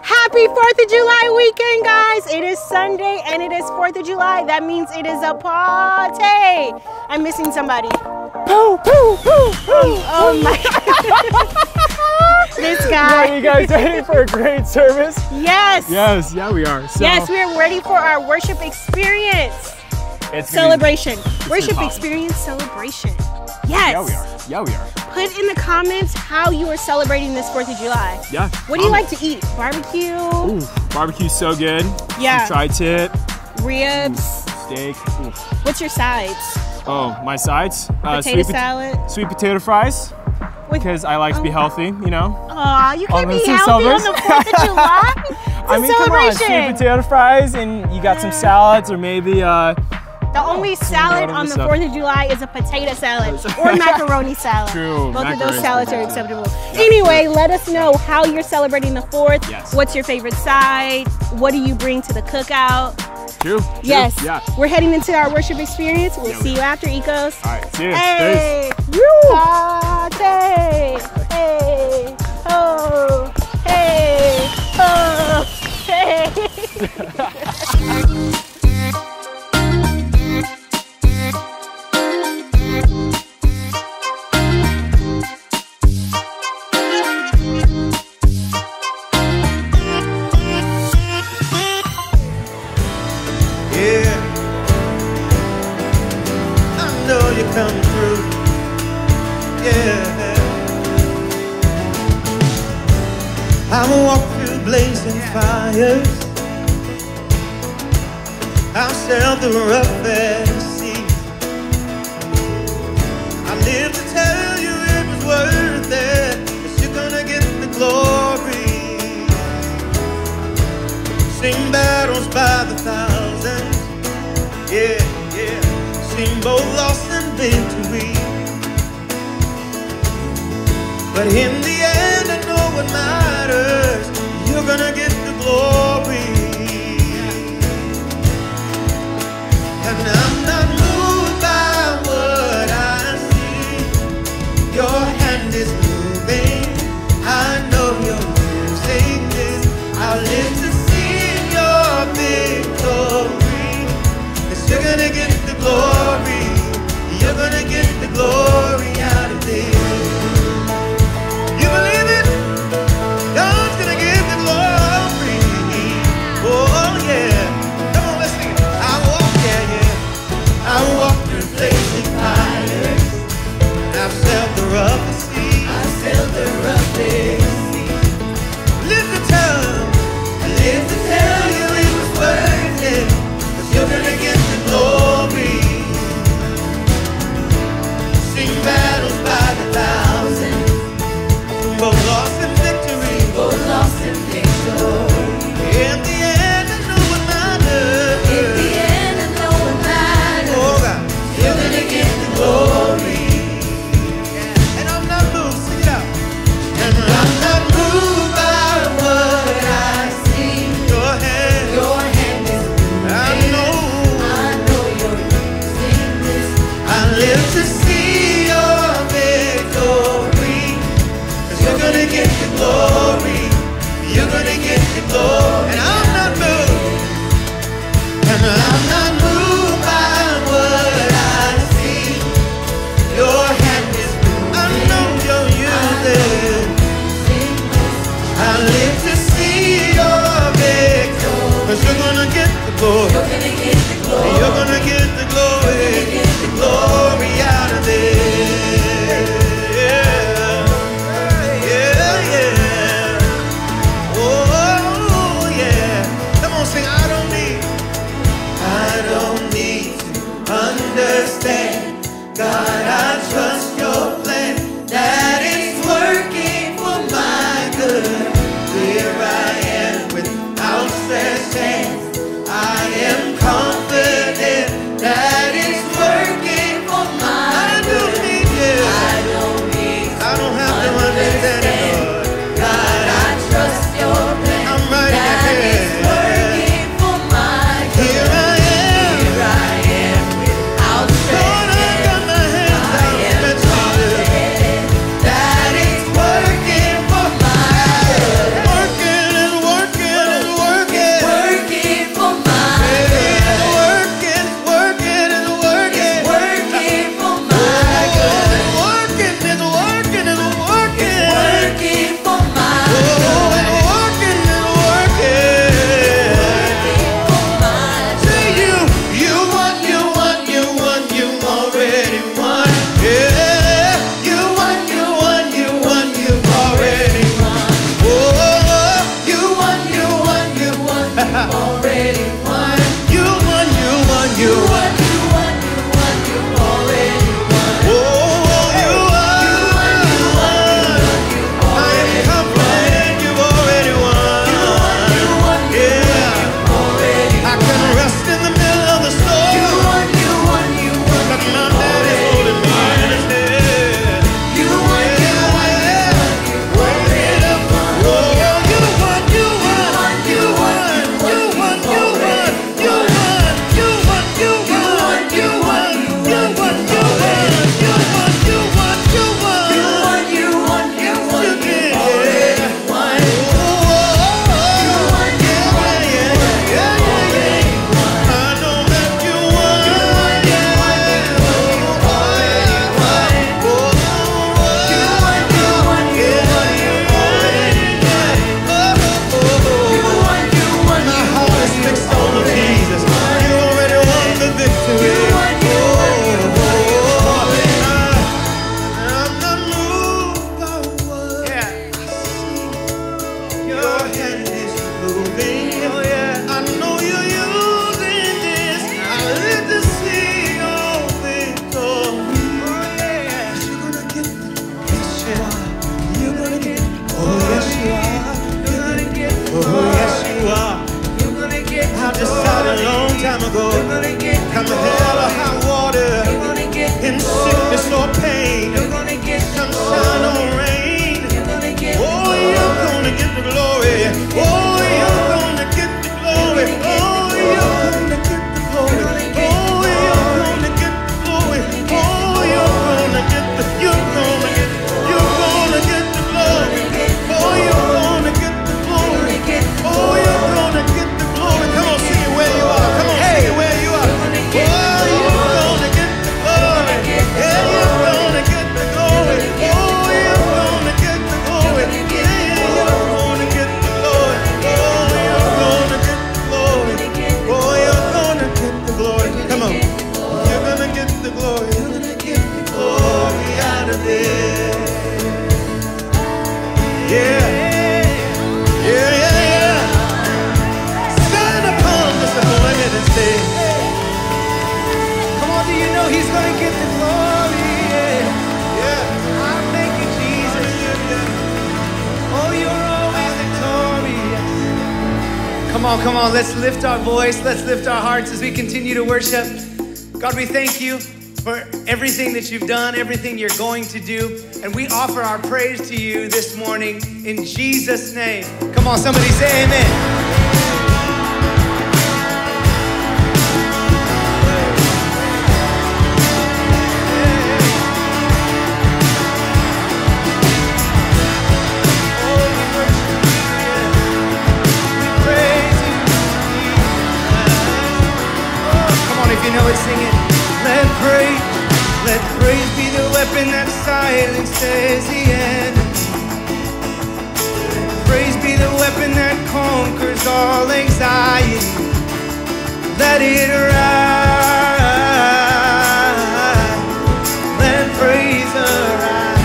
Happy 4th of July weekend, guys. It is Sunday and it is 4th of July. That means it is a party. I'm missing somebody. Oh my God. This guy. Are you guys ready for a great service? Yes. Yes, yeah we are. So, yes, we are ready for our worship experience. It's Celebration. Worship experience celebration. Yes. Yeah we are. Yeah we are. Put in the comments how you are celebrating this 4th of July. Yeah. What do you like to eat? Barbecue? Ooh, barbecue's so good. Yeah. Some tri-tip. Ribs? Steak. Ooh. What's your sides? Oh, my sides? Potato salad? Sweet potato fries. Because I like to be healthy, you know. Aw, you can't be healthy on the 4th of July. It's I mean, come on, sweet potato fries and you got some salads or maybe the only salad on the 4th of July is a potato salad or macaroni salad. True. Both of those salads are acceptable. Anyway, let us know how you're celebrating the 4th. Yes. What's your favorite side? What do you bring to the cookout? True. Yes. Yeah. We're heading into our worship experience. We'll see you after, Ecos. All right. See you. Hey. Party. Hey. Ho. Hey. Ho. Hey. Come through, yeah. I'll walk through blazing fires. I'll sail the roughest sea. I live to tell you it was worth it, 'cause you're gonna get the glory. Sing battles by the thousands, yeah, yeah. Seen both loss and victory, but in the end I know what matters. You're gonna get the glory. And I'm not moved by what I see. Your hand is moving. I know you're using this. I'll live to see your victory, 'cause you're gonna get the glory. You're gonna get the glory out of this. You believe it? God's gonna give the glory. Oh yeah. Come on, let's sing it. I walk, yeah, yeah. I walk through blazing fires. I've sailed the roughest sea. I've sailed the roughest sea. Live to tell you it was worth it, 'cause you're gonna get the glory. Sing back. moving. Oh, yeah. I know you're using this. I live to see your victory. Oh, yeah. You're gonna get it. Yes, you are. You're gonna get it. Oh, yes, you are. You're gonna get it. Oh, yes, you are. You're gonna get it. I decided a long time ago. You're gonna get it. Come hell or high water. You're gonna get it. In sickness or pain. You're gonna get it. Sunshine or rain. You're gonna get it. Oh, you're gonna get the glory. Oh, you're gonna get the glory. Oh, you're gonna get the glory. Oh, you're gonna get the glory. Oh, you're gonna get the, you're gonna get the glory. Oh, you're gonna get the glory. Oh, you're gonna get the glory. Come on, sing it where you are. Come on, sing it where you are. Oh, you're gonna get the glory. Yeah, you're gonna get the glory. Oh, you're gonna get the glory. Yeah, you're gonna get the glory. Oh, you're gonna get the glory. Oh, you're gonna get the glory. Come on. You're gonna get the glory. You're gonna get the glory out of this. Yeah. Yeah, yeah, yeah. Stand upon this appointment and say, come on, do you know he's gonna get the glory? Yeah. Yeah. I thank you, Jesus. Oh, you're always victorious. Come on, let's lift our voice, let's lift our hearts as we continue to worship. God, we thank you for everything that you've done, everything you're going to do, and we offer our praise to you this morning in Jesus' name. Come on, somebody say amen. If you know it, sing it. Let praise be the weapon that silences the enemy. Let praise be the weapon that conquers all anxiety. Let it arise. Let praise arise.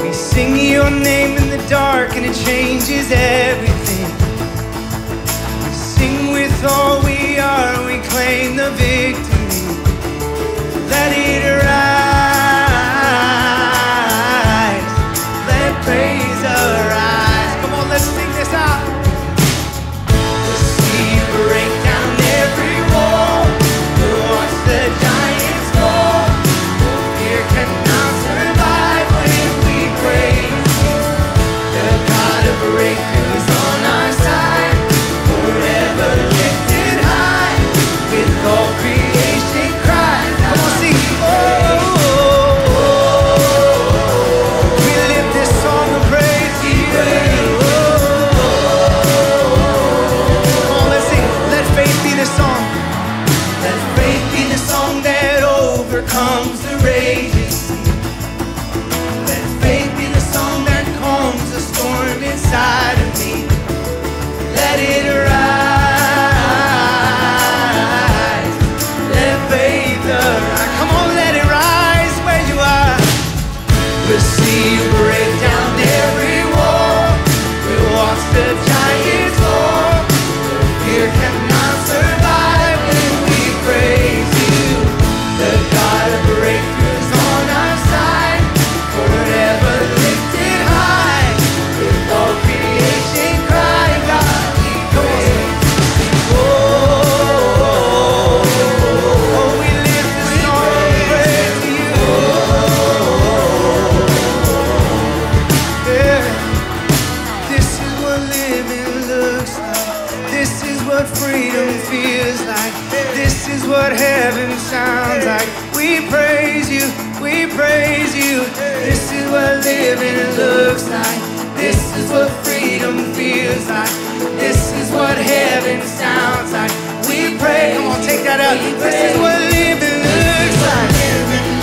We sing your name in the dark and it changes everything. Sing with all we are, we claim the victory. Let it arise. Let praise arise. Come on, let's sing this out. We'll see you break down every wall. We'll watch the giants fall. Fear cannot survive when we praise you. The God of breakthroughs on our side. Forever lifted high, with all creation cries. Come on, sing. Oh, we lift this song of praise to you. Come on, let's sing. Let faith be the song. Let faith be the song that overcomes the raging sea. Let faith be the song that calms the storm inside of me. Let it rise. Let faith arise. Come on, let it rise where you are. We'll see you break down every wall. We'll watch the giants fall. Fear cannot survive when we praise you. The God of breakthroughs on our side. Forever lifted high. With all creation crying God. Freedom feels like. This is what heaven sounds like. We praise you, we praise you. This is what living looks like. This is what freedom feels like. This is what heaven sounds like. We praise. Come on, take that out. This is what living looks like.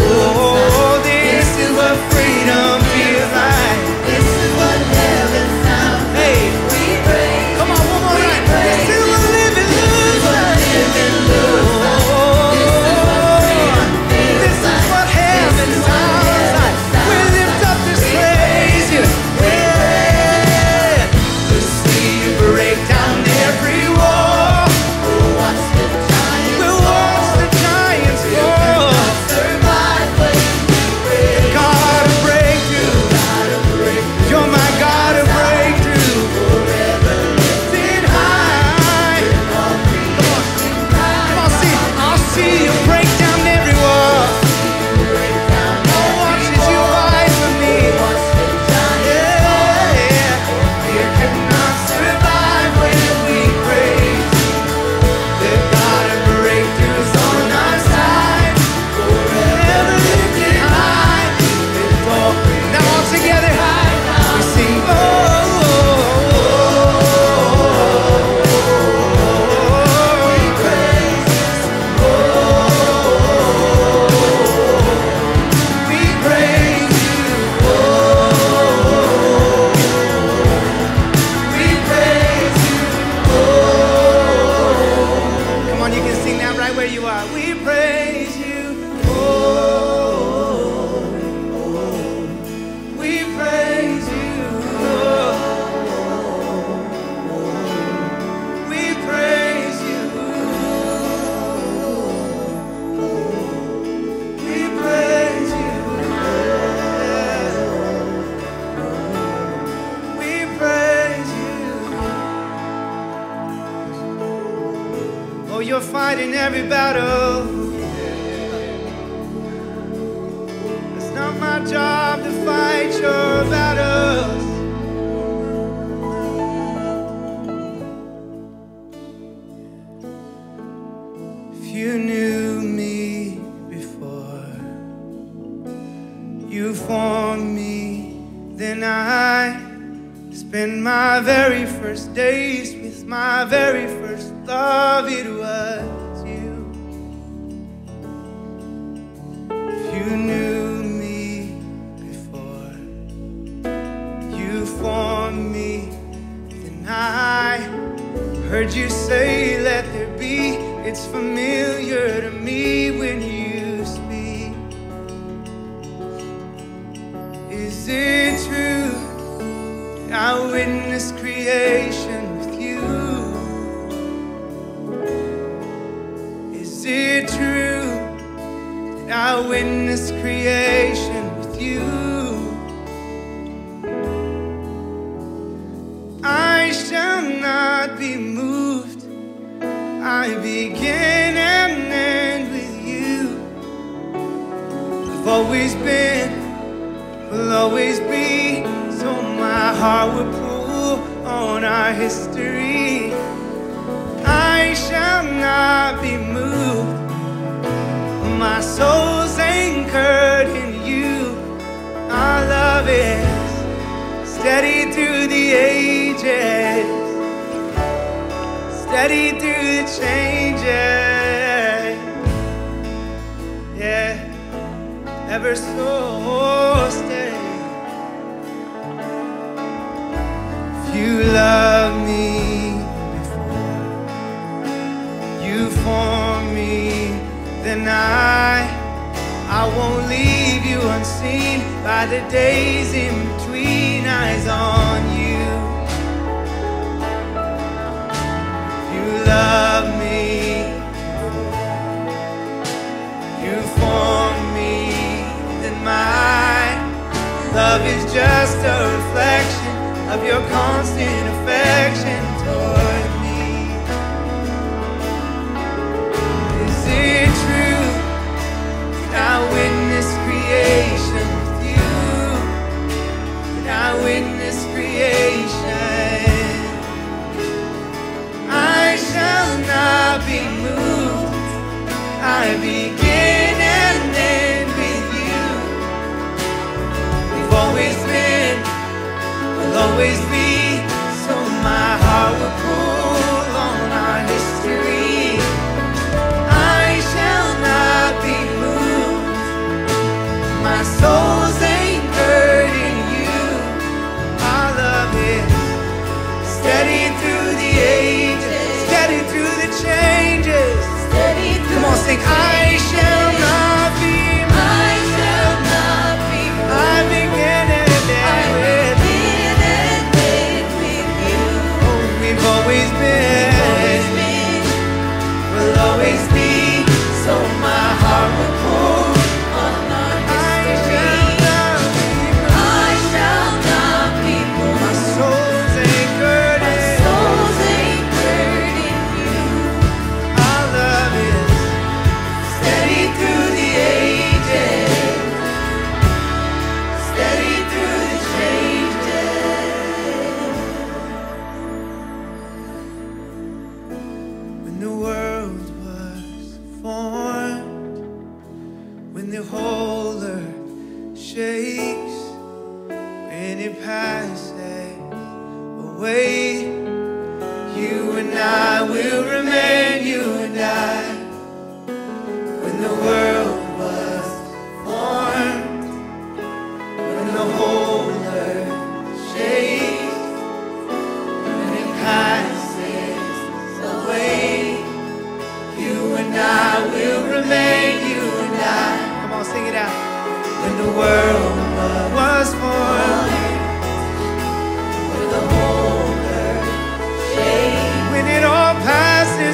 Oh, this is what freedom feels like. This is what heaven sounds like. Hey, we praise. Come on, one more night. This is what living looks like. This is what heaven sounds like. We lift up this praise. Yeah. you're fighting every battle. It's not my job to fight your battles. If you knew me before you formed me, then I spent my very first days with my very first love. It was you. If you knew me before you formed me, then I heard you say, let there be. It's familiar to me when you speak. Is it true that I witnessed creation with you? Is it true that I witnessed creation with you? I shall not be moved. I begin and end with you. I've always been, will always be, so my heart will pull on our history. I shall not be moved. My soul's anchored in you. Our love is steady through the ages, steady through the changes. Yeah, ever so steady. If you love me before you formed me, then I won't leave you unseen by the days in between. Eyes on you. Love me, you formed me, then my love is just a reflection of your constant affection toward me. Is it true that I witnessed creation with you? That I witnessed creation? I shall not be moved. I begin and end with you. We've always been, will always be, so my heart will pull on our history. I shall not be moved. My soul's anchored in you. Our love is steady through the ages, steady through the changes. Steady through. Come on, sing. I shall not be moved. I shall not be moved. I begin and end with you. Oh, we've always been, will always be, so my heart will pull On our I history. shall not be moved. I shall not be moved. My soul's anchored My in soul's anchored in you. our love is Steady through the ages, steady through the changes. when the world was formed, when the whole earth shakes, when it passes away, you and I will remain, you and I. When the world was formed, when the whole earth shakes, when it passes away, you and I will remain, you and I. Come on, sing it out. When the world was formed, When the whole earth shakes, when it all passes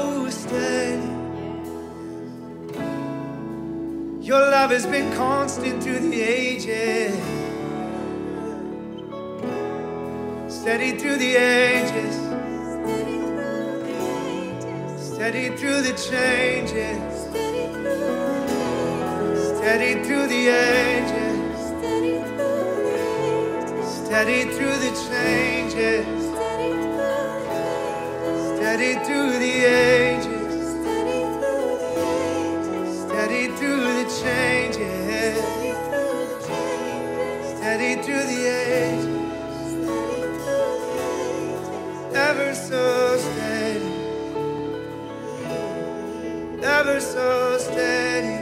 so steady. Your love has been constant through the ages. Steady through the ages. Steady through the changes. Steady through the ages. Steady through the changes. Steady through the ages. Steady through the changes. Steady through the ages. Ever so steady. Ever so steady.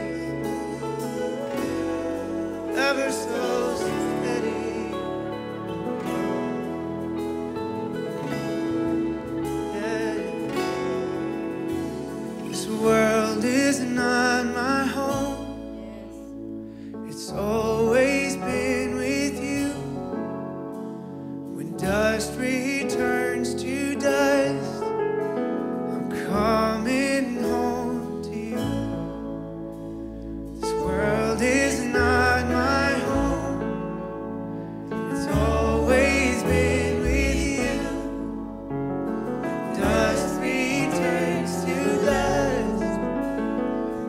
Ever so steady. Yeah. This world is not my home. It's always been with you. When dust returns to dust, I'm coming home to you. This world is not my home. It's always been with you. Dust returns to dust,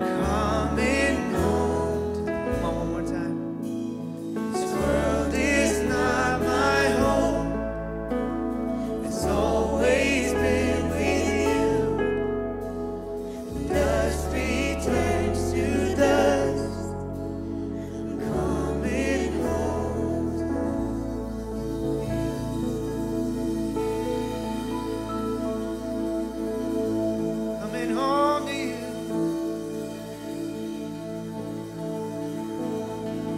coming home to you. Come on, one more time. This world is not my home. It's always been with you. Dust returns to dust, coming home. Coming home to you.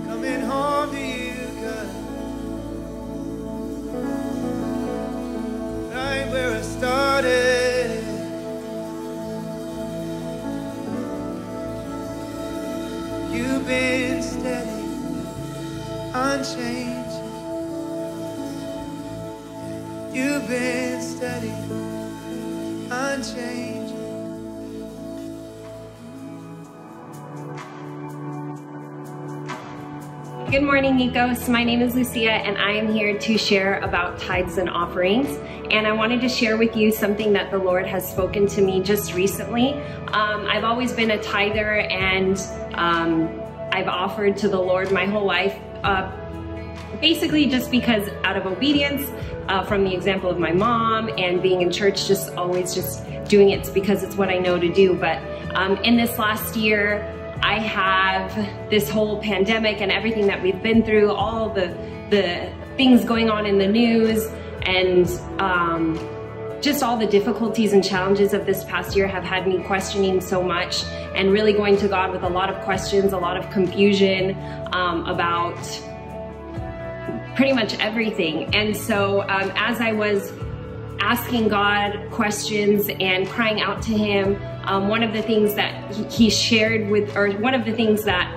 Coming home to you, God. Right where I started. You've been steady, unchanging. You've been steady, unchanging. Good morning, Ecos. My name is Lucia, and I am here to share about tithes and offerings. And I wanted to share with you something that the Lord has spoken to me just recently. I've always been a tither, and I've offered to the Lord my whole life, basically just because out of obedience, from the example of my mom and being in church, just always just doing it because it's what I know to do. But in this last year, I have this whole pandemic and everything that we've been through, all the things going on in the news, and just all the difficulties and challenges of this past year have had me questioning so much and really going to God with a lot of questions, a lot of confusion about pretty much everything. And so as I was asking God questions and crying out to Him, one of the things that He shared with, or one of the things that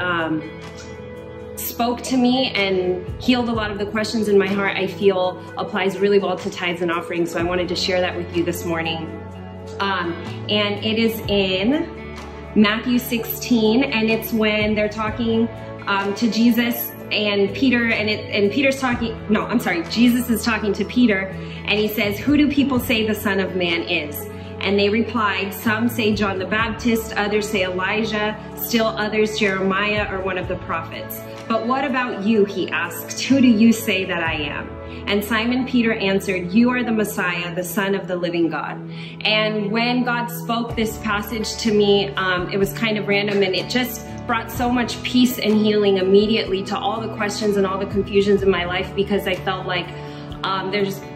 spoke to me and healed a lot of the questions in my heart, I feel applies really well to tithes and offerings. So I wanted to share that with you this morning. And it is in Matthew 16, and it's when they're talking to Jesus and Peter, and Peter's talking, no, I'm sorry, Jesus is talking to Peter, and he says, "Who do people say the Son of Man is?" And they replied, "Some say John the Baptist, others say Elijah, still others Jeremiah or one of the prophets. But what about you?" he asked. "Who do you say that I am?" And Simon Peter answered, "You are the Messiah, the Son of the living God." And when God spoke this passage to me, it was kind of random, and it just brought so much peace and healing immediately to all the questions and all the confusions in my life, because I felt like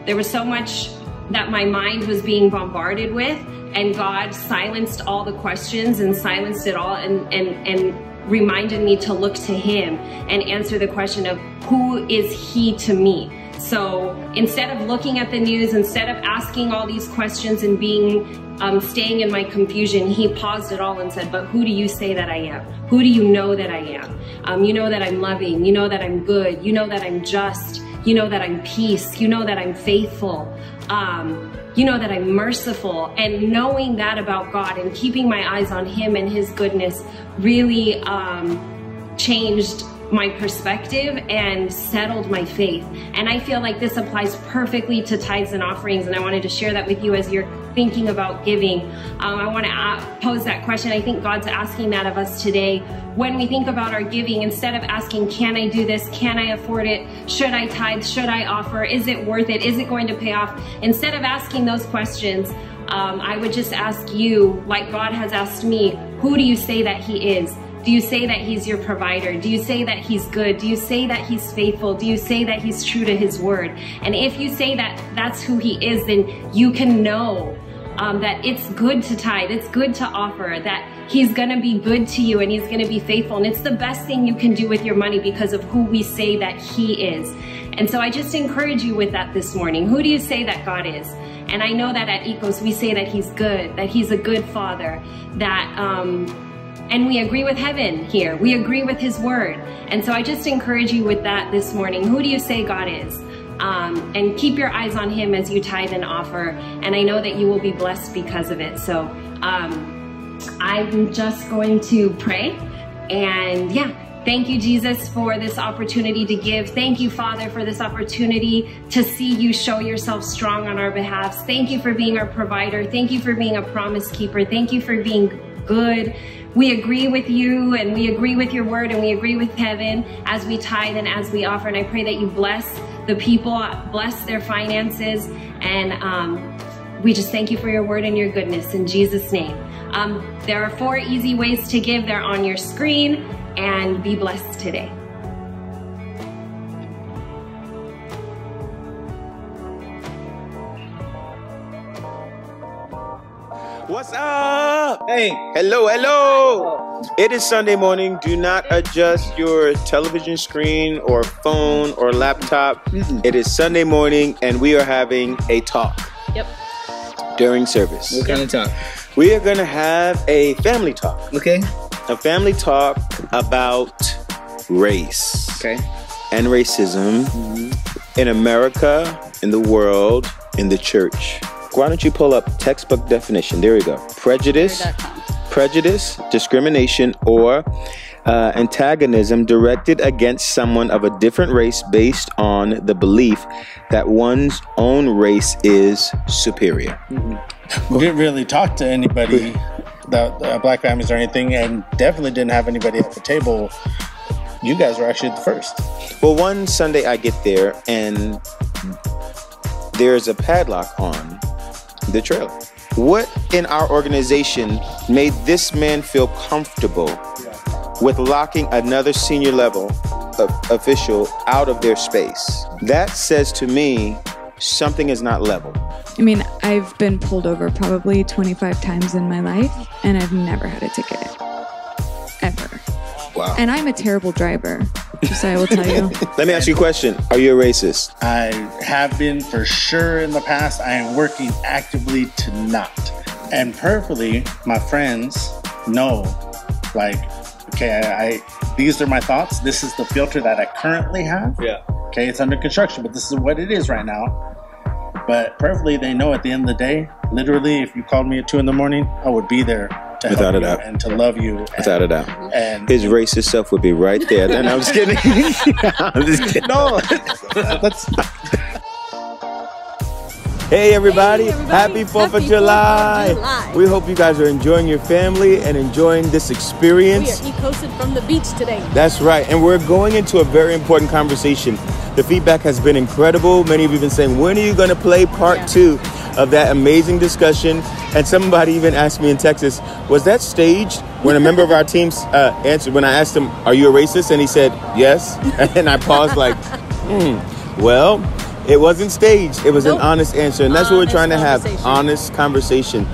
there was so much that my mind was being bombarded with, and God silenced all the questions and silenced it all, and reminded me to look to Him and answer the question of who is He to me. So instead of looking at the news, instead of asking all these questions and staying in my confusion, He paused it all and said, "But who do you say that I am? Who do you know that I am? You know that I'm loving, you know that I'm good, you know that I'm just, you know that I'm peace, you know that I'm faithful. you know, that I'm merciful. And knowing that about God and keeping my eyes on him and his goodness really changed my perspective and settled my faith. And I feel like this applies perfectly to tithes and offerings, and I wanted to share that with you as you're thinking about giving. I want to pose that question. I think God's asking that of us today. When we think about our giving, instead of asking, can I do this? Can I afford it? Should I tithe? Should I offer? Is it worth it? Is it going to pay off? Instead of asking those questions, I would just ask you, like God has asked me, who do you say that he is? Do you say that he's your provider? Do you say that he's good? Do you say that he's faithful? Do you say that he's true to his word? And if you say that that's who he is, then you can know that it's good to tithe, it's good to offer, that he's gonna be good to you and he's gonna be faithful. And it's the best thing you can do with your money because of who we say that he is. And so I just encourage you with that this morning. Who do you say that God is? And I know that at Ecos, we say that he's good, that he's a good father, that, and we agree with heaven here. We agree with his word. And so I just encourage you with that this morning. Who do you say God is? And keep your eyes on him as you tithe and offer. And I know that you will be blessed because of it. So I'm just going to pray. And yeah, thank you, Jesus, for this opportunity to give. Thank you, Father, for this opportunity to see you show yourself strong on our behalf. Thank you for being our provider. Thank you for being a promise keeper. Thank you for being good. We agree with you and we agree with your word and we agree with heaven as we tithe and as we offer. And I pray that you bless the people, bless their finances. And we just thank you for your word and your goodness in Jesus' name. There are 4 easy ways to give. They're on your screen, and be blessed today. What's up? Hey, hello, hello. It is Sunday morning. Do not adjust your television screen or phone or laptop. It is Sunday morning and we are having a talk. Yep. During service. What kind of talk? We are going to have a family talk. Okay. A family talk about race. Okay. And racism in America, in the world, in the church. Why don't you pull up textbook definition? There we go. Prejudice, discrimination, or antagonism directed against someone of a different race based on the belief that one's own race is superior. We didn't really talk to anybody, the black families or anything, and definitely didn't have anybody at the table. You guys were actually the first. Well, one Sunday I get there and there's a padlock on the trailer. What in our organization made this man feel comfortable with locking another senior level official out of their space? That says to me something is not level. I mean, I've been pulled over probably 25 times in my life, and I've never had a ticket. Ever. Wow. And I'm a terrible driver, just so I will tell you. Let me ask you a question. Are you a racist? I have been for sure in the past. I am working actively to not. And prayerfully, my friends know, like, okay, these are my thoughts. This is the filter that I currently have. Yeah. Okay, it's under construction, but this is what it is right now. But prayerfully, they know at the end of the day, literally, if you called me at 2 in the morning, I would be there to Without help a you doubt. and to love you. Without a doubt. And his racist self would be right there. And I'm just kidding. I'm just kidding. no, that's. Hey everybody, happy 4th of July. We hope you guys are enjoying your family and enjoying this experience. We are e-coasted from the beach today. That's right, and we're going into a very important conversation. The feedback has been incredible. Many of you have been saying, when are you going to play part 2 of that amazing discussion? And somebody even asked me in Texas, was that staged? When a member of our team answered, when I asked him, are you a racist? And he said, yes. And I paused like, well, it wasn't staged. It was an honest answer. And that's what we're trying to have, honest conversation.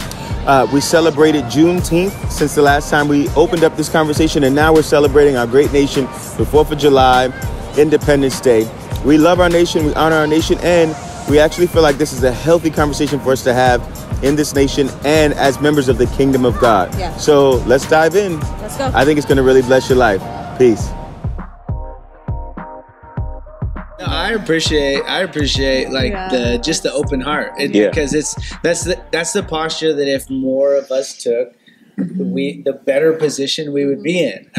We celebrated Juneteenth since the last time we opened up this conversation. And now we're celebrating our great nation with 4th of July, Independence Day. We love our nation. We honor our nation. And we actually feel like this is a healthy conversation for us to have in this nation and as members of the kingdom of God. Yeah. So let's dive in. Let's go. I think it's going to really bless your life. Peace. I appreciate like the open heart because that's the posture that if more of us took, the better position we would be in.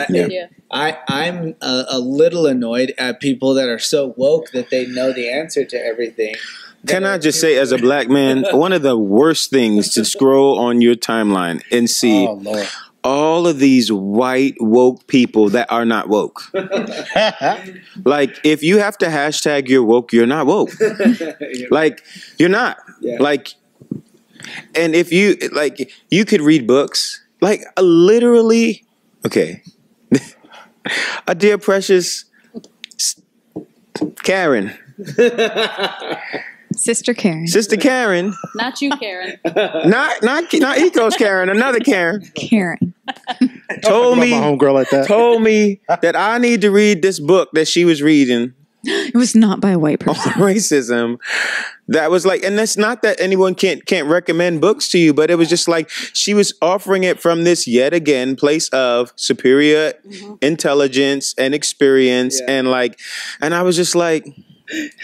I'm a little annoyed at people that are so woke that they know the answer to everything. Can I just say, as a black man, one of the worst things to scroll on your timeline and see all of these white woke people that are not woke. Like, if you have to hashtag you're woke, you're not woke. Like, you're not. Like, and if you, like, you could read books, like, literally, okay. A dear precious Karen. Sister Karen. Sister Karen. Not you, Karen. Not Eco's Karen, another Karen. Karen. Told me, my homegirl like that. Told me that I need to read this book that she was reading. It was not by a white person. On racism. That was like, and that's not that anyone can't recommend books to you, but it was just like she was offering it from this yet again place of superior intelligence and experience, and I was just like,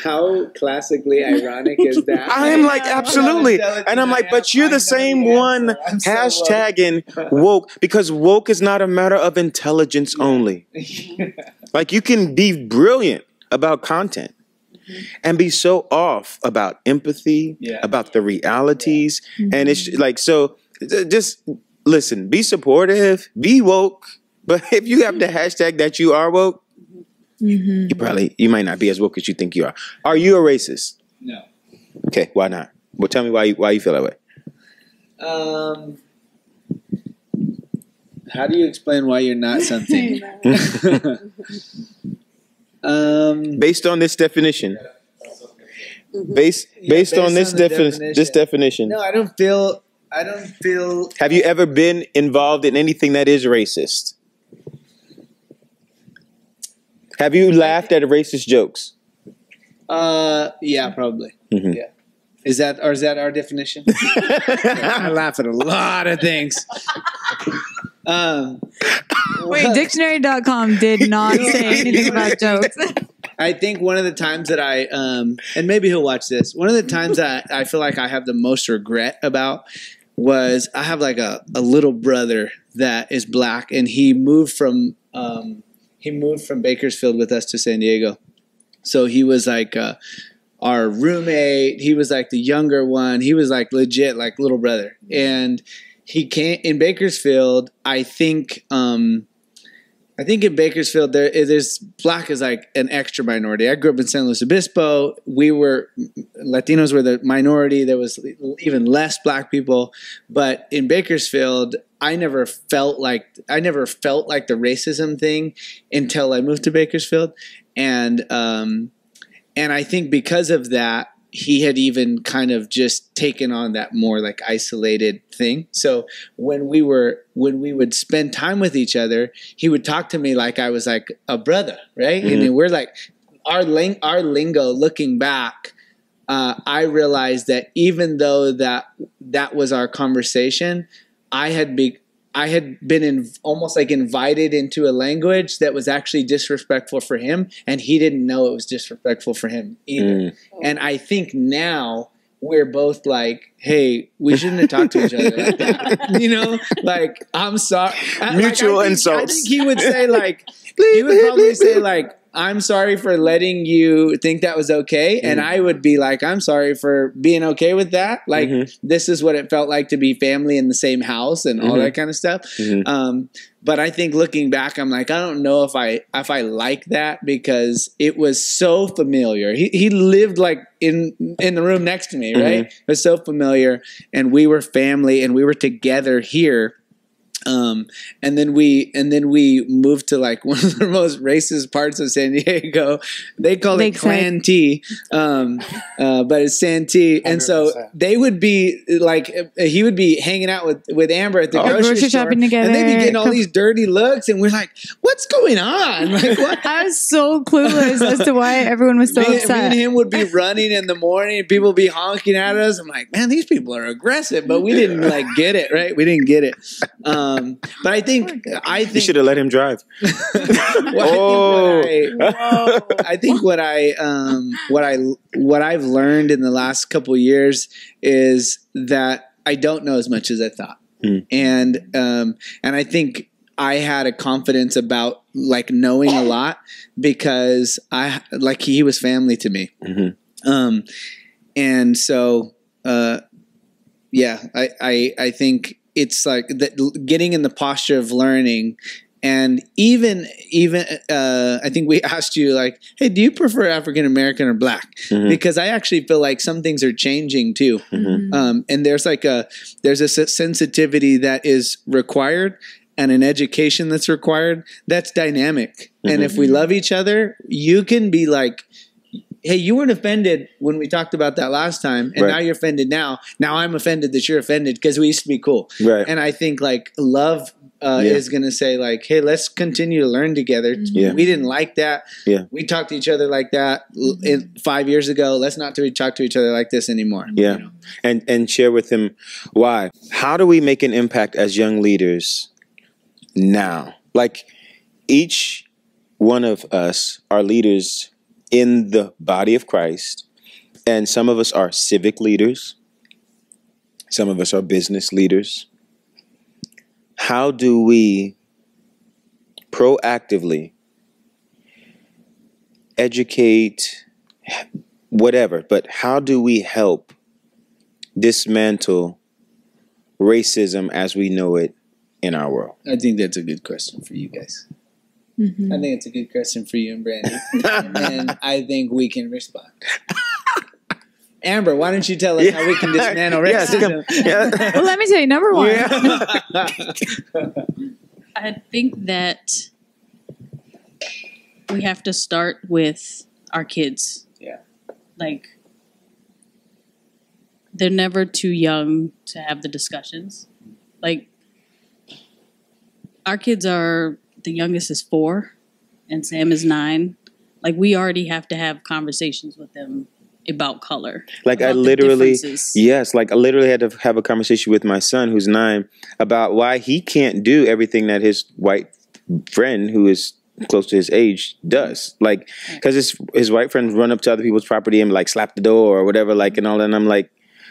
how classically ironic is that? I am like, absolutely. And I'm like, but you're the same one hashtagging woke, because woke is not a matter of intelligence only. Like, you can be brilliant about content and be so off about empathy, about the realities. And it's like, so just listen, be supportive, be woke. But if you have the hashtag that you are woke, you might not be as woke as you think you are. Are you a racist? No. Okay, why not? Well, tell me why you feel that way. How do you explain why you're not something? Based on this definition. Based on this definition. No, I don't feel. Have you ever been involved in anything that is racist? Have you laughed at racist jokes? Yeah, probably. Yeah. Is that our definition? I laugh at a lot of things. Wait, dictionary.com did not say anything about jokes. I think one of the times that I, and maybe he'll watch this, one of the times that I feel like I have the most regret about was I have like a little brother that is black, and he moved from Bakersfield with us to San Diego. So he was like our roommate. He was like the younger one. He was like legit like little brother. And he came in Bakersfield. I think in Bakersfield there's black is like an extra minority. I grew up in San Luis Obispo. Latinos were the minority. There was even less black people. But in Bakersfield, I never felt like the racism thing until I moved to Bakersfield. And I think because of that, he had even kind of just taken on that more like isolated thing. So when we would spend time with each other, he would talk to me like I was like a brother, right? And we're like our lingo. Looking back, I realized that even though that was our conversation, I had been almost like invited into a language that was actually disrespectful for him, and he didn't know it was disrespectful for him either. And I think now we're both like, hey, we shouldn't have talked to each other like that. You know, like, I'm sorry. Mutual insults. I think he would say like, he would probably say like, I'm sorry for letting you think that was okay. And I would be like, I'm sorry for being okay with that. Like, this is what it felt like to be family in the same house and all that kind of stuff. But I think looking back, I'm like, I don't know if I like that, because it was so familiar. He lived like in the room next to me, right? It was so familiar, and we were family, and we were together here. And then we moved to like one of the most racist parts of San Diego. They call it Clan T, but it's Santee. And so they would be like, he would be hanging out with Amber at the grocery store, shopping together, and they'd be getting all these dirty looks, and we're like, what's going on? Like, what? I was so clueless as to why everyone was so upset. Me and him would be running in the morning, and people would be honking at us. I'm like, man, these people are aggressive, but we didn't like get it, right? We didn't get it. But I think You should have let him drive. I think what I've learned in the last couple of years is that I don't know as much as I thought, and I think I had a confidence about like knowing a lot because he was family to me, and so I think it's like that getting in the posture of learning. And even I think we asked you like, hey, do you prefer African American or Black? Because I actually feel like some things are changing too. And there's a sensitivity that is required and an education that's required that's dynamic. And if we love each other, you can be like, hey, you weren't offended when we talked about that last time, and now you're offended now. Now I'm offended that you're offended because we used to be cool. Right. And I think like love is going to say like, hey, let's continue to learn together. We didn't like that. We talked to each other like that 5 years ago. Let's not talk to each other like this anymore. Yeah. You know? And share with him why. How do we make an impact as young leaders now? Like each one of us are leaders in the body of Christ, and some of us are civic leaders. Some of us are business leaders. How do we proactively educate, whatever, but how do we help dismantle racism as we know it in our world? I think that's a good question for you guys. I think it's a good question for you and Brandy. And I think we can respond. Amber, why don't you tell us how we can dismantle racism? Well, let me tell you, number one. I think that we have to start with our kids. Yeah. Like, they're never too young to have the discussions. Like, our kids are, the youngest is 4 and Sam is 9. Like, we already have to have conversations with them about color. Like I literally had to have a conversation with my son who's 9 about why he can't do everything that his white friend who is close to his age does. Like, because his white friends run up to other people's property and like slap the door or whatever, like, and all that. And I'm like,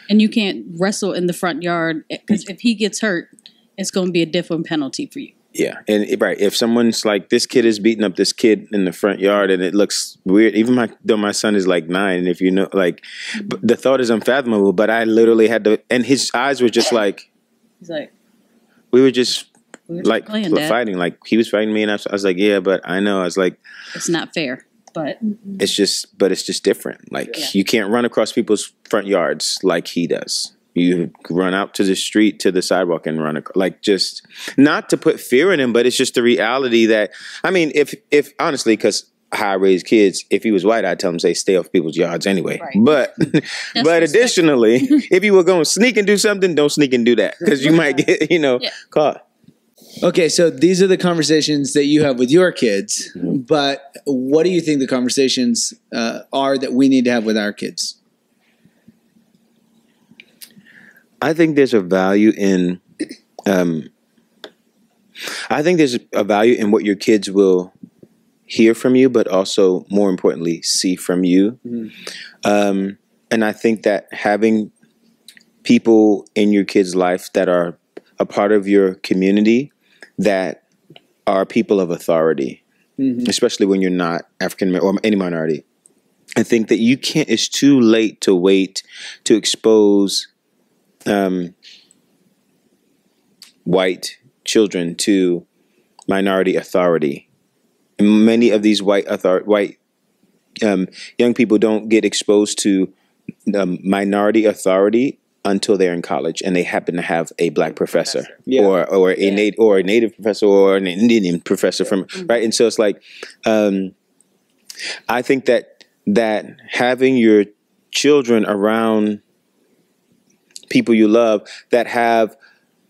and you can't wrestle in the front yard because if he gets hurt, it's going to be a different penalty for you. Yeah. And if someone's like, this kid is beating up this kid in the front yard and it looks weird, even though my son is like 9, and if you know, like, the thought is unfathomable, but I literally had to, and his eyes were just like, he's like, we were just like playing, fighting. Like he was fighting me and I was like, yeah, but I know. I was like, it's not fair, but it's just different. Like you can't run across people's front yards like he does. You run out to the street, to the sidewalk and run, like, just not to put fear in him, but it's just the reality that, I mean, if honestly, because how I raise kids, if he was white, I'd tell him, say, stay off people's yards anyway. Right. But additionally, if you were going to sneak and do something, don't sneak and do that because you might get, caught. Okay, so these are the conversations that you have with your kids, but what do you think the conversations are that we need to have with our kids? I think there's a value in, what your kids will hear from you, but also more importantly, see from you. And I think that having people in your kid's life that are a part of your community that are people of authority, especially when you're not African American or any minority. I think that it's too late to wait to expose white children to minority authority. Many of these white young people don't get exposed to minority authority until they're in college and they happen to have a black professor or a native professor or an Indian professor from right. And so it's like I think that having your children around people you love that have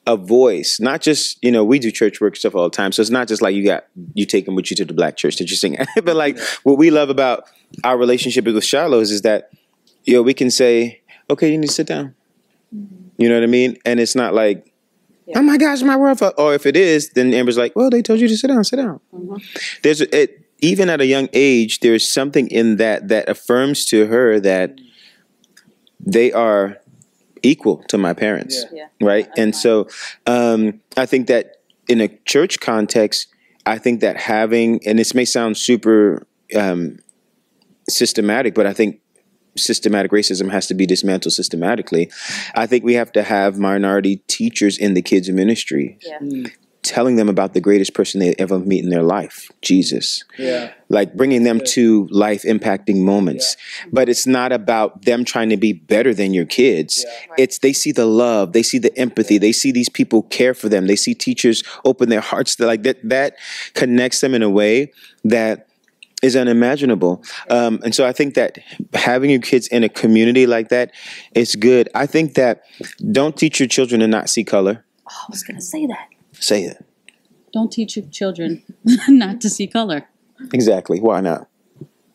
a voice, not just, we do church work stuff all the time. So it's not just like you take them with you to the black church that you're singing. But like what we love about our relationship with Shiloh's is that, we can say, okay, you need to sit down. You know what I mean? And it's not like, Oh my gosh, my world fell. Or if it is, then Amber's like, well, they told you to sit down, sit down. Even at a young age, there's something in that affirms to her that they are equal to my parents, right? And so I think that in a church context, I think that having, and this may sound super systematic, but I think systematic racism has to be dismantled systematically. I think we have to have minority teachers in the kids' ministry telling them about the greatest person they ever meet in their life, Jesus. Like bringing them to life impacting moments. But it's not about them trying to be better than your kids. It's they see the love, they see the empathy, they see these people care for them. They see teachers open their hearts to that connects them in a way that is unimaginable. And so I think that having your kids in a community like that is good. I think that don't teach your children to not see color. Oh, I was going to say that. Say it. Don't teach your children not to see color. Exactly. Why not?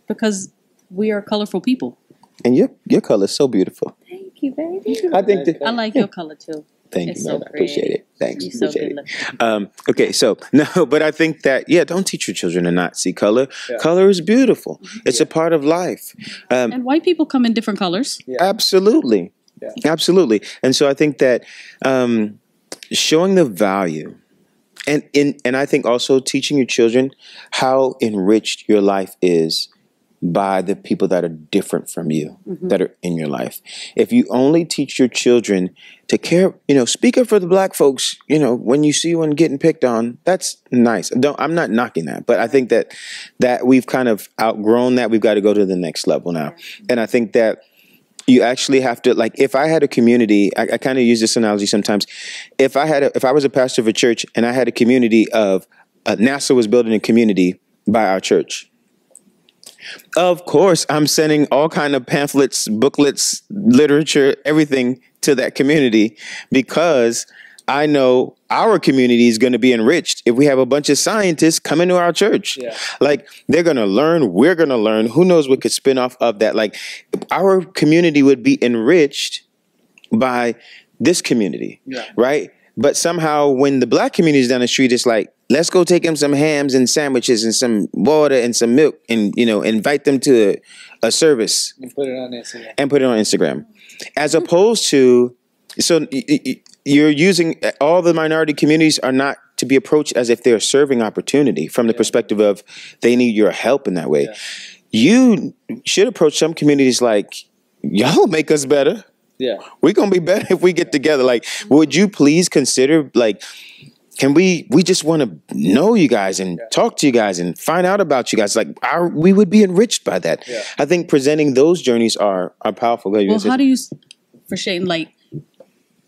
Because we are colorful people. And your color is so beautiful. Thank you, baby. I think that, I like your color too. Thank It's you, man. so I appreciate it. Thanks. You're so Appreciate good it. Okay, so no, but I think that don't teach your children to not see color. Color is beautiful. It's a part of life. And white people come in different colors. Absolutely, absolutely. And so I think that showing the value, and I think also teaching your children how enriched your life is by the people that are different from you, that are in your life. If you only teach your children to care, speak up for the black folks, when you see one getting picked on, that's nice. I'm not knocking that, but I think that we've kind of outgrown that. We've got to go to the next level now. And I think that you actually have to, like, if I had a community, I kind of use this analogy sometimes. If I was a pastor of a church and I had a community of, NASA was building a community by our church, of course, I'm sending all kind of pamphlets, booklets, literature, everything to that community because I know our community is going to be enriched if we have a bunch of scientists come into our church. Like they're going to learn, we're going to learn. Who knows what could spin off of that? Like our community would be enriched by this community, right? But somehow when the black community is down the street, it's like, let's go take them some hams and sandwiches and some water and some milk and, invite them to a service. And put it on Instagram. As opposed to, so you're using, all the minority communities are not to be approached as if they're a serving opportunity from the perspective of they need your help in that way. You should approach some communities like, y'all make us better. We're going to be better if we get together. Like, would you please consider, like, can we just want to know you guys and talk to you guys and find out about you guys? Like, we would be enriched by that. I think presenting those journeys are powerful. Well, how do you, for Shane, like,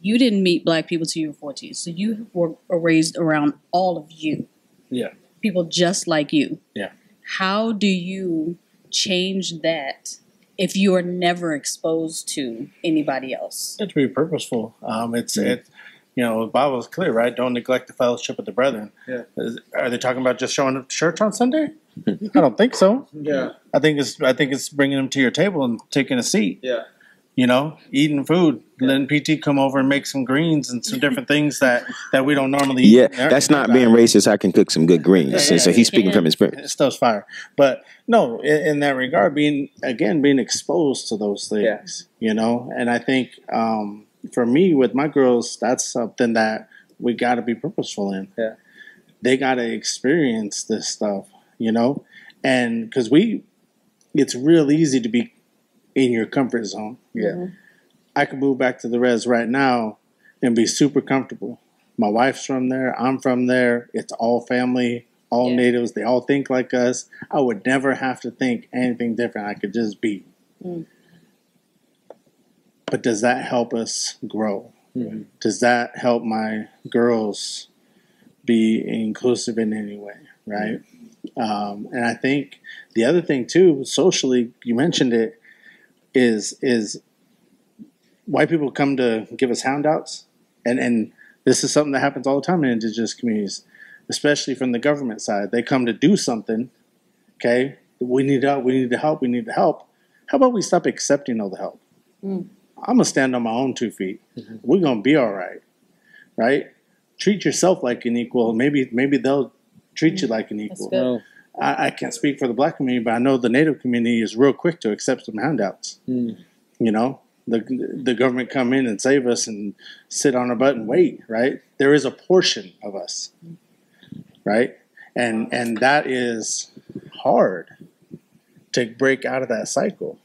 you didn't meet black people till you were 14. So you were raised around all of you. People just like you. How do you change that if you are never exposed to anybody else? It's to be purposeful. The Bible is clear, right? Don't neglect the fellowship of the brethren. Are they talking about just showing up to church on Sunday? I don't think so. I think it's bringing them to your table and taking a seat. Eating food, letting PT come over and make some greens and some different things that we don't normally eat. That's not being racist. I can cook some good greens. So he's speaking from his experience. Stuff's fire. But no, in that regard, being exposed to those things, and I think for me, with my girls, that's something that we got to be purposeful in. They got to experience this stuff, and because it's real easy to be in your comfort zone. I could move back to the res right now and be super comfortable. My wife's from there. I'm from there. It's all family, all natives. They all think like us. I would never have to think anything different. I could just be. But does that help us grow? Does that help my girls be inclusive in any way? Right. And I think the other thing too, socially, you mentioned it, is white people come to give us handouts, and this is something that happens all the time in indigenous communities, especially from the government side. They come to do something. Okay, we need help. We need to help. We need to help. How about we stop accepting all the help? I'm gonna stand on my own 2 feet. We're gonna be all right, right? treat yourself like an equal. Maybe they'll treat you like an equal. good. I can't speak for the Black community, but I know the Native community is real quick to accept some handouts. You know, the government come in and save us and sit on our butt and wait, right? There is a portion of us, right? And that is hard to break out of that cycle.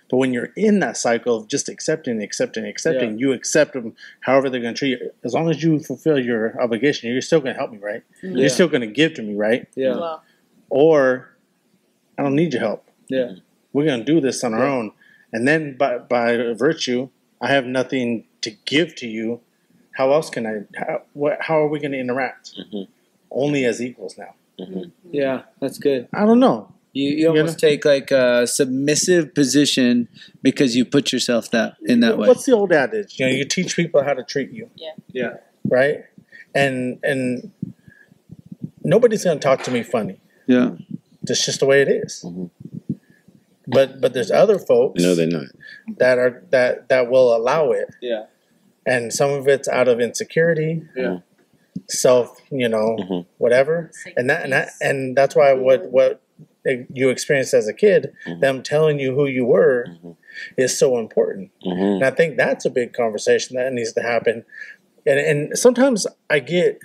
But when you're in that cycle of just accepting, you accept them however they're going to treat you. As long as you fulfill your obligation, you're still going to help me, right? You're still going to give to me, right? Wow. Or I don't need your help. Yeah. We're going to do this on our own. And then by virtue, I have nothing to give to you. How else can how are we going to interact? Only as equals now. Yeah, that's good. I don't know. You almost take like a submissive position because you put yourself in that way. What's the old adage? You know, you teach people how to treat you. Yeah. Right? And nobody's going to talk to me funny. Yeah. That's just the way it is. But there's other folks. No, they're not. That will allow it. Yeah. And some of it's out of insecurity. Yeah. Self, whatever. And that's why what you experienced as a kid, them telling you who you were, is so important. And I think that's a big conversation that needs to happen. And sometimes I get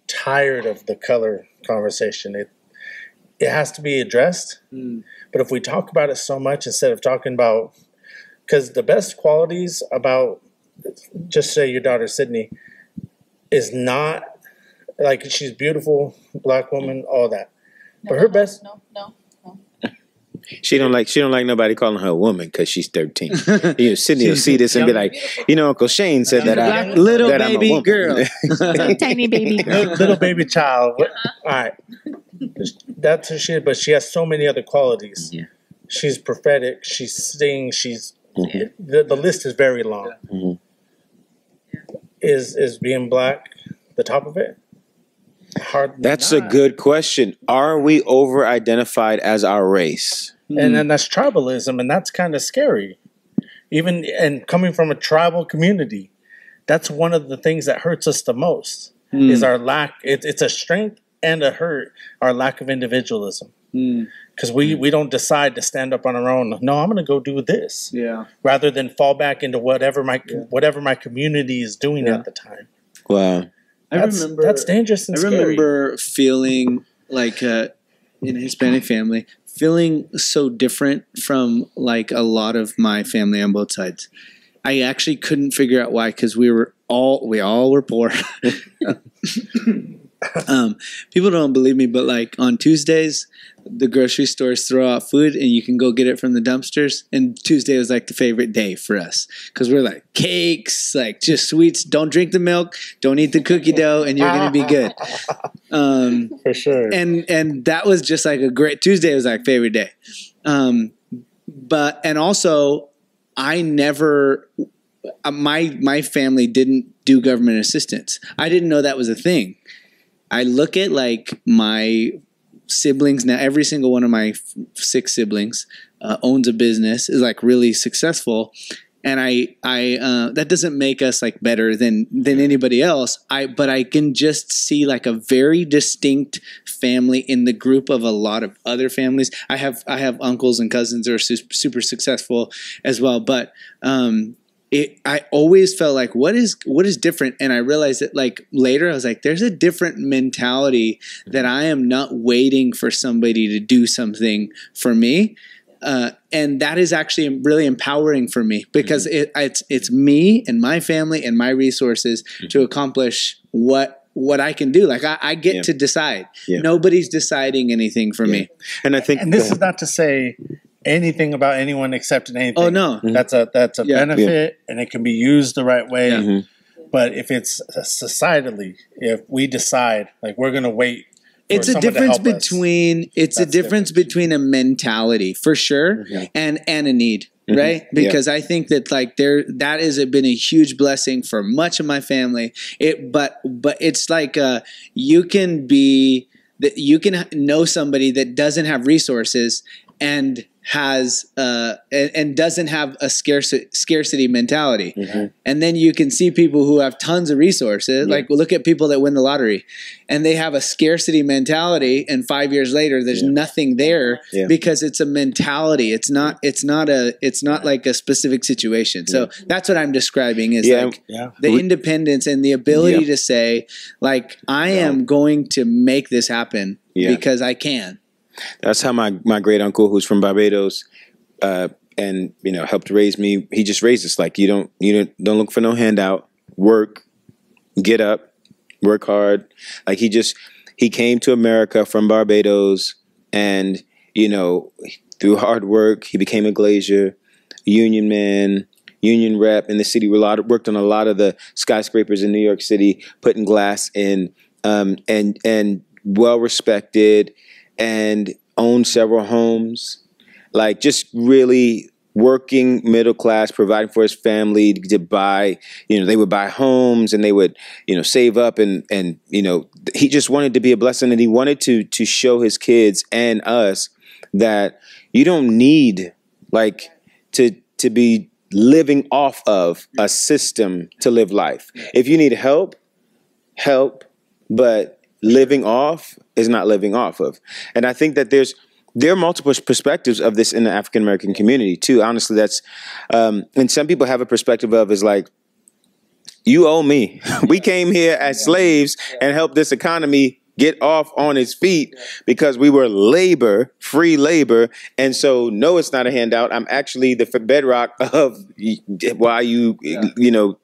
tired of the color conversation. It has to be addressed. But if we talk about it so much instead of talking about, because the best qualities about, just say your daughter Sydney, is not like she's beautiful, Black woman, all that. But her best. No. She don't like nobody calling her a woman because she's 13. You know, Sydney will see this and be like, Uncle Shane said that I'm a woman. girl. Tiny baby girl. Little baby child. All right. That's her shit, but she has so many other qualities. Yeah. She's prophetic. She sings. She's the list is very long. Is being Black the top of it? That's a good question. Are we over-identified as our race? And then that's tribalism, and that's kind of scary. Even and coming from a tribal community, that's one of the things that hurts us the most. Is our lack. It's a strength and a hurt. Our lack of individualism. Because we don't decide to stand up on our own. No, I'm going to go do this. Yeah. Rather than fall back into whatever my community is doing at the time. Wow. That's dangerous and scary. I remember feeling like in a Hispanic family, feeling so different from like a lot of my family on both sides. I actually couldn't figure out why, because we all were poor. People don't believe me, but like on Tuesdays, the grocery stores throw out food and you can go get it from the dumpsters. And Tuesday was like the favorite day for us because we're like cakes, like just sweets. Don't drink the milk, don't eat the cookie dough, and you're gonna be good. For sure. And that was just like a great Tuesday was like favorite day. But also I never my family didn't do government assistance. I didn't know that was a thing. I look at like my siblings now. Every single one of my 6 siblings owns a business, is like really successful, and I that doesn't make us like better than anybody else. But I can just see like a very distinct family in the group of a lot of other families. I have uncles and cousins that are super successful as well, but I always felt like what is different, and I realized that like later I was like, there's a different mentality that I am not waiting for somebody to do something for me, and that is actually really empowering for me because it's me and my family and my resources to accomplish what I can do. Like I get to decide. Yeah. Nobody's deciding anything for me, and I think this is not to say anything about anyone accepting anything. Oh no, that's a benefit, and it can be used the right way. Yeah. But if it's societally, if we decide like we're going to wait, it's a difference between between a mentality for sure and a need, right? Because I think that like that has been a huge blessing for much of my family. But it's like you can know somebody that doesn't have resources and has and doesn't have a scarcity mentality. And then you can see people who have tons of resources, like look at people that win the lottery, and they have a scarcity mentality, and 5 years later there's nothing there because it's a mentality. It's not like a specific situation. So that's what I'm describing is the independence and the ability to say, like, I am going to make this happen because I can. That's how my great uncle, who's from Barbados, and helped raise me. He just raised us like you don't look for no handout. Work, get up, work hard. Like he came to America from Barbados, and through hard work he became a glazier, union man, union rep in the city. Worked on a lot of the skyscrapers in New York City, putting glass in, and well respected. And owned several homes, like just really working middle class, providing for his family to buy, they would buy homes and they would, save up and he just wanted to be a blessing, and he wanted to show his kids and us that you don't need like to be living off of a system to live life. If you need help, but living off is not living off of. And I think that there are multiple perspectives of this in the African American community too. Honestly, that's and some people have a perspective of is like, you owe me. We came here as slaves and helped this economy get off on its feet because we were free labor. And so, no, it's not a handout. I'm actually the bedrock of why you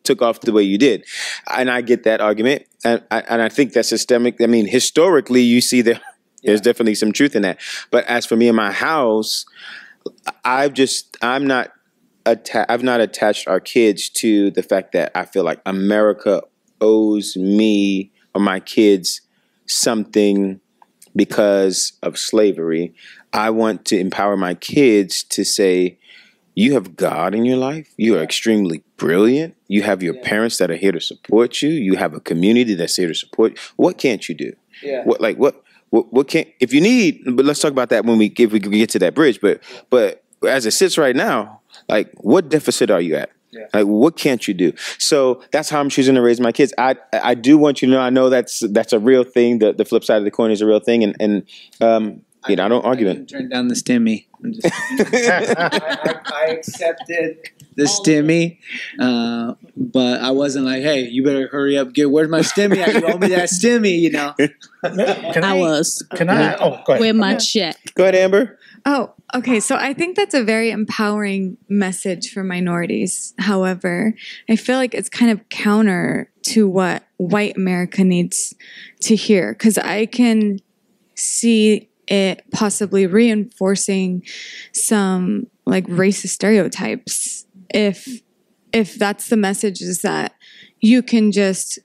took off the way you did. And I get that argument. And I think that's systemic. I mean, historically, you see there's definitely some truth in that. But as for me in my house, I've not attached our kids to the fact that I feel like America owes me or my kids something because of slavery. I want to empower my kids to say, you have God in your life. You are extremely brilliant. You have your parents that are here to support you. You have a community that's here to support you. What can't you do? What can't, if you need, but let's talk about that if we can get to that bridge. But as it sits right now, like, what deficit are you at? Like, what can't you do? So that's how I'm choosing to raise my kids. I do want you to know, I know that's a real thing. The flip side of the coin is a real thing. And I don't argue it. Turn down the stimmy. I accepted the stimmy, but I wasn't like, hey, you better hurry up. Where's my stimmy? You owe me that stimmy, Can I? Oh, go ahead. With my check. Go ahead, Amber. Oh, okay. So I think that's a very empowering message for minorities. However, I feel like it's kind of counter to what white America needs to hear, because I can see it possibly reinforcing some like racist stereotypes if that's the message, is that you can just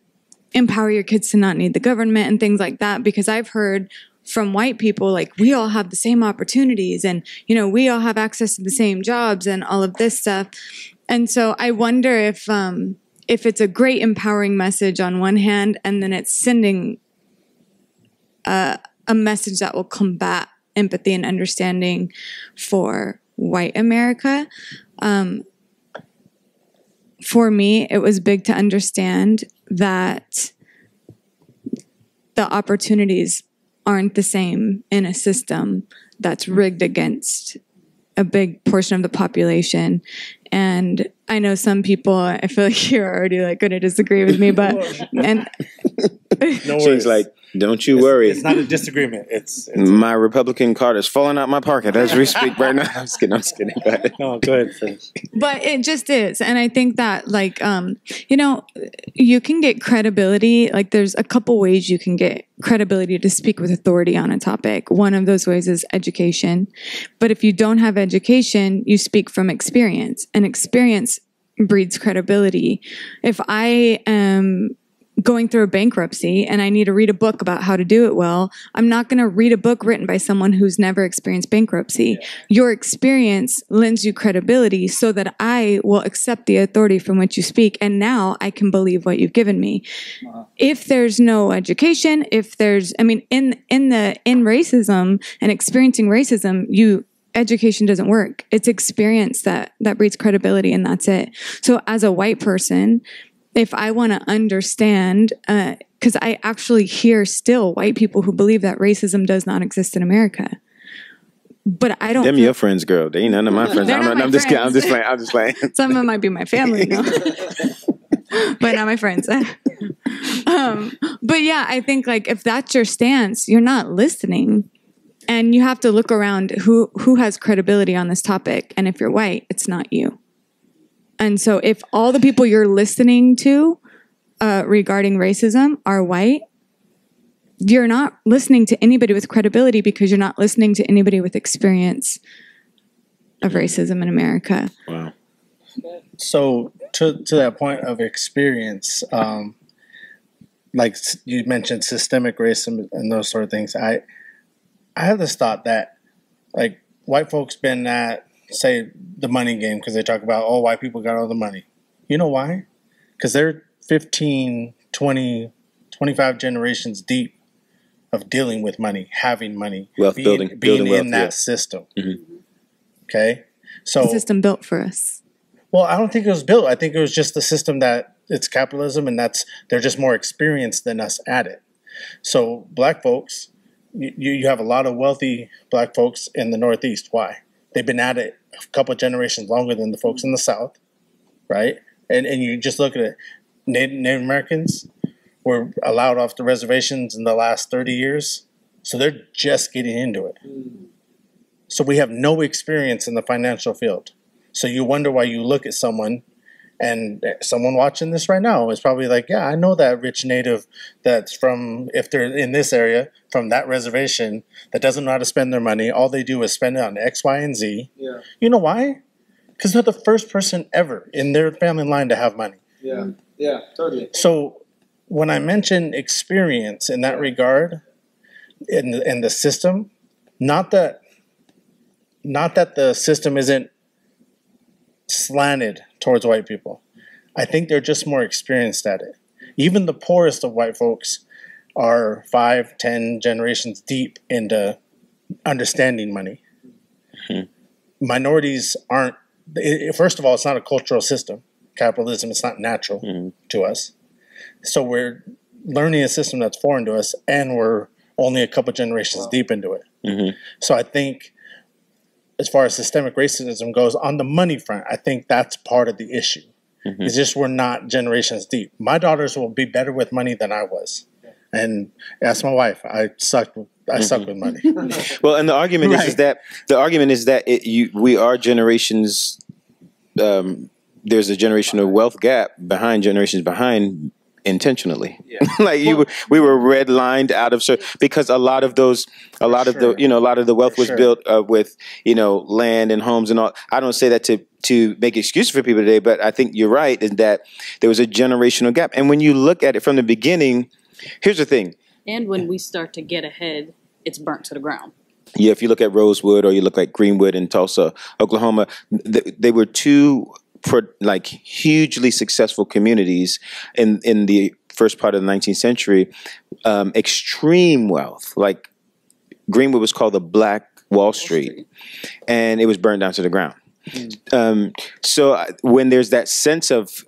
empower your kids to not need the government and things like that. Because I've heard from white people, like, we all have the same opportunities and, we all have access to the same jobs and all of this stuff. And so I wonder if it's a great empowering message on one hand, and then it's sending a message that will combat empathy and understanding for white America. For me, it was big to understand that the opportunities aren't the same in a system that's rigged against a big portion of the population. And I know some people, I feel like you're already like going to disagree with me, but No worries. She's like, don't you worry. It's not a disagreement. It's my Republican card is falling out my pocket as we speak right now. I'm just kidding. Go ahead. No, go ahead. Finish. But it just is. And I think that, like, you can get credibility. Like, there's a couple ways you can get credibility to speak with authority on a topic. One of those ways is education. But if you don't have education, you speak from experience. And experience breeds credibility. If I am going through a bankruptcy and I need to read a book about how to do it well, I'm not going to read a book written by someone who's never experienced bankruptcy. Yeah. Your experience lends you credibility so that I will accept the authority from which you speak, and now I can believe what you've given me. If there's no education, in racism and experiencing racism, education doesn't work. It's experience that breeds credibility, and that's it. So as a white person, if I want to understand, because I actually hear still white people who believe that racism does not exist in America. But I don't. Them your friends, girl. They ain't none of my friends. I'm just kidding. I'm just playing. I'm just playing. Some of them might be my family, no? But not my friends. But yeah, I think like if that's your stance, you're not listening, and you have to look around who has credibility on this topic. And if you're white, it's not you. And so if all the people you're listening to regarding racism are white, you're not listening to anybody with credibility because you're not listening to anybody with experience of racism in America. Wow. So to that point of experience, like you mentioned systemic racism and those sort of things, I have this thought that like white folks been at, say, the money game because they talk about, oh, white people got all the money. You know why? Because they're 15, 20, 25 generations deep of dealing with money, having money, wealth being wealth, in that system. Mm-hmm. Okay? So the system built for us. Well, I don't think it was built. I think it was just the system that it's capitalism, and they're just more experienced than us at it. So black folks, you have a lot of wealthy black folks in the Northeast. Why? They've been at it a couple of generations longer than the folks in the South, right? And you just look at it. Native Americans were allowed off the reservations in the last 30 years, so they're just getting into it. So we have no experience in the financial field. So you wonder why you look at someone, and someone watching this right now is probably like, yeah, I know that rich native that's from, if they're in this area, from that reservation that doesn't know how to spend their money. All they do is spend it on X, Y, and Z. Yeah. You know why? Because they're the first person ever in their family line to have money. Yeah, yeah, totally. So when I mention experience in that regard, in the system, not that the system isn't slanted towards white people. I think they're just more experienced at it. Even the poorest of white folks are 5, 10 generations deep into understanding money. Mm-hmm. Minorities aren't. First of all, it's not a cultural system. Capitalism is not natural to us. So we're learning a system that's foreign to us, and we're only a couple generations deep into it. Mm-hmm. So I think as far as systemic racism goes, on the money front, I think that's part of the issue. Mm-hmm. It's just we're not generations deep. My daughters will be better with money than I was. And ask my wife, I suck with money. Well, and the argument is that we are generations. There's a generational wealth gap behind generations behind intentionally. Yeah. Like we were redlined out of because a lot of the wealth was built with land and homes and all. I don't say that to make excuses for people today, but I think you're right in that there was a generational gap. And when you look at it from the beginning, here's the thing. And when we start to get ahead, it's burnt to the ground. Yeah, if you look at Rosewood or you look like Greenwood in Tulsa, Oklahoma, they were two hugely successful communities in the first part of the 19th century. Extreme wealth, like Greenwood was called the Black Wall Street, and it was burned down to the ground. So when there's that sense of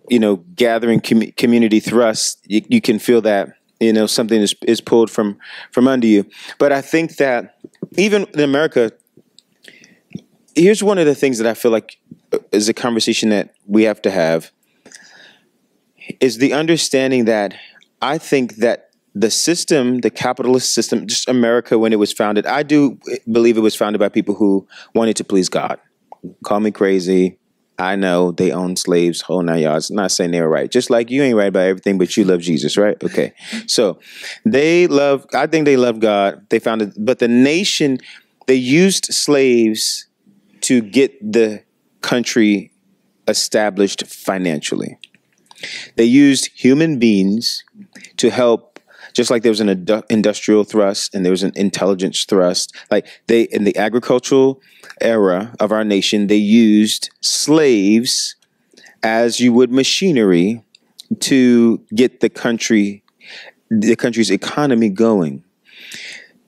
gathering community thrust, you can feel that something is pulled from under you. But I think that even in America, here's one of the things that I feel like is a conversation that we have to have, is the understanding that I think that the system, the capitalist system, just America when it was founded, I do believe it was founded by people who wanted to please God. Call me crazy. I know they own slaves, whole 9 yards. I'm not saying they were right. Just like you ain't right about everything, but you love Jesus, right? Okay. So I think they love God. They founded, but the nation, they used slaves to get the country established financially. They used human beings to help, just like there was an industrial thrust and there was an intelligence thrust. Like in the agricultural era of our nation, they used slaves as you would machinery to get the country's economy going.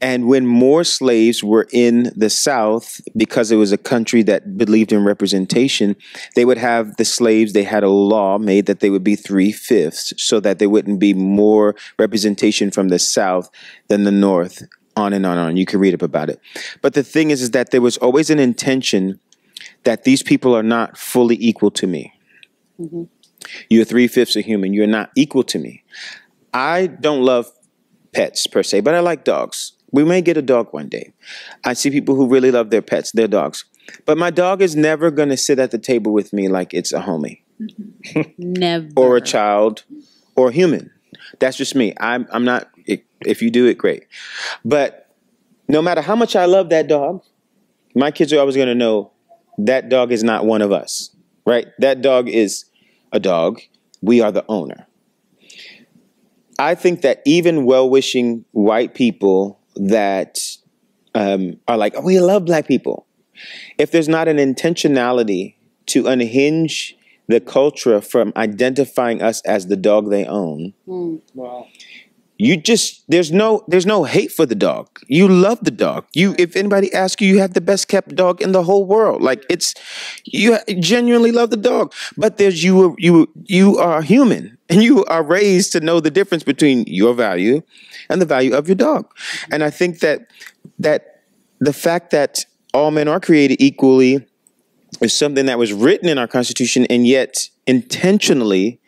And when more slaves were in the South, because it was a country that believed in representation, they would have the slaves, they had a law made that they would be 3/5 so that there wouldn't be more representation from the South than the North, on and on and on. You can read up about it. But the thing is that there was always an intention that these people are not fully equal to me. Mm-hmm. You're 3/5 a human. You're not equal to me. I don't love pets per se, but I like dogs. We may get a dog one day. I see people who really love their pets, their dogs. But my dog is never going to sit at the table with me like it's a homie. Never. Or a child or a human. That's just me. I'm not, if you do it, great. But no matter how much I love that dog, my kids are always going to know that dog is not one of us, right? That dog is a dog. We are the owner. I think that even well-wishing white people that are like, oh, we love black people. If there's not an intentionality to unhinge the culture from identifying us as the dog they own, Wow. you just, there's no hate for the dog. You love the dog. If anybody asks you, you have the best kept dog in the whole world. Like you genuinely love the dog. But there's you are human, and you are raised to know the difference between your value and the value of your dog. And I think that the fact that all men are created equally is something that was written in our Constitution and yet intentionally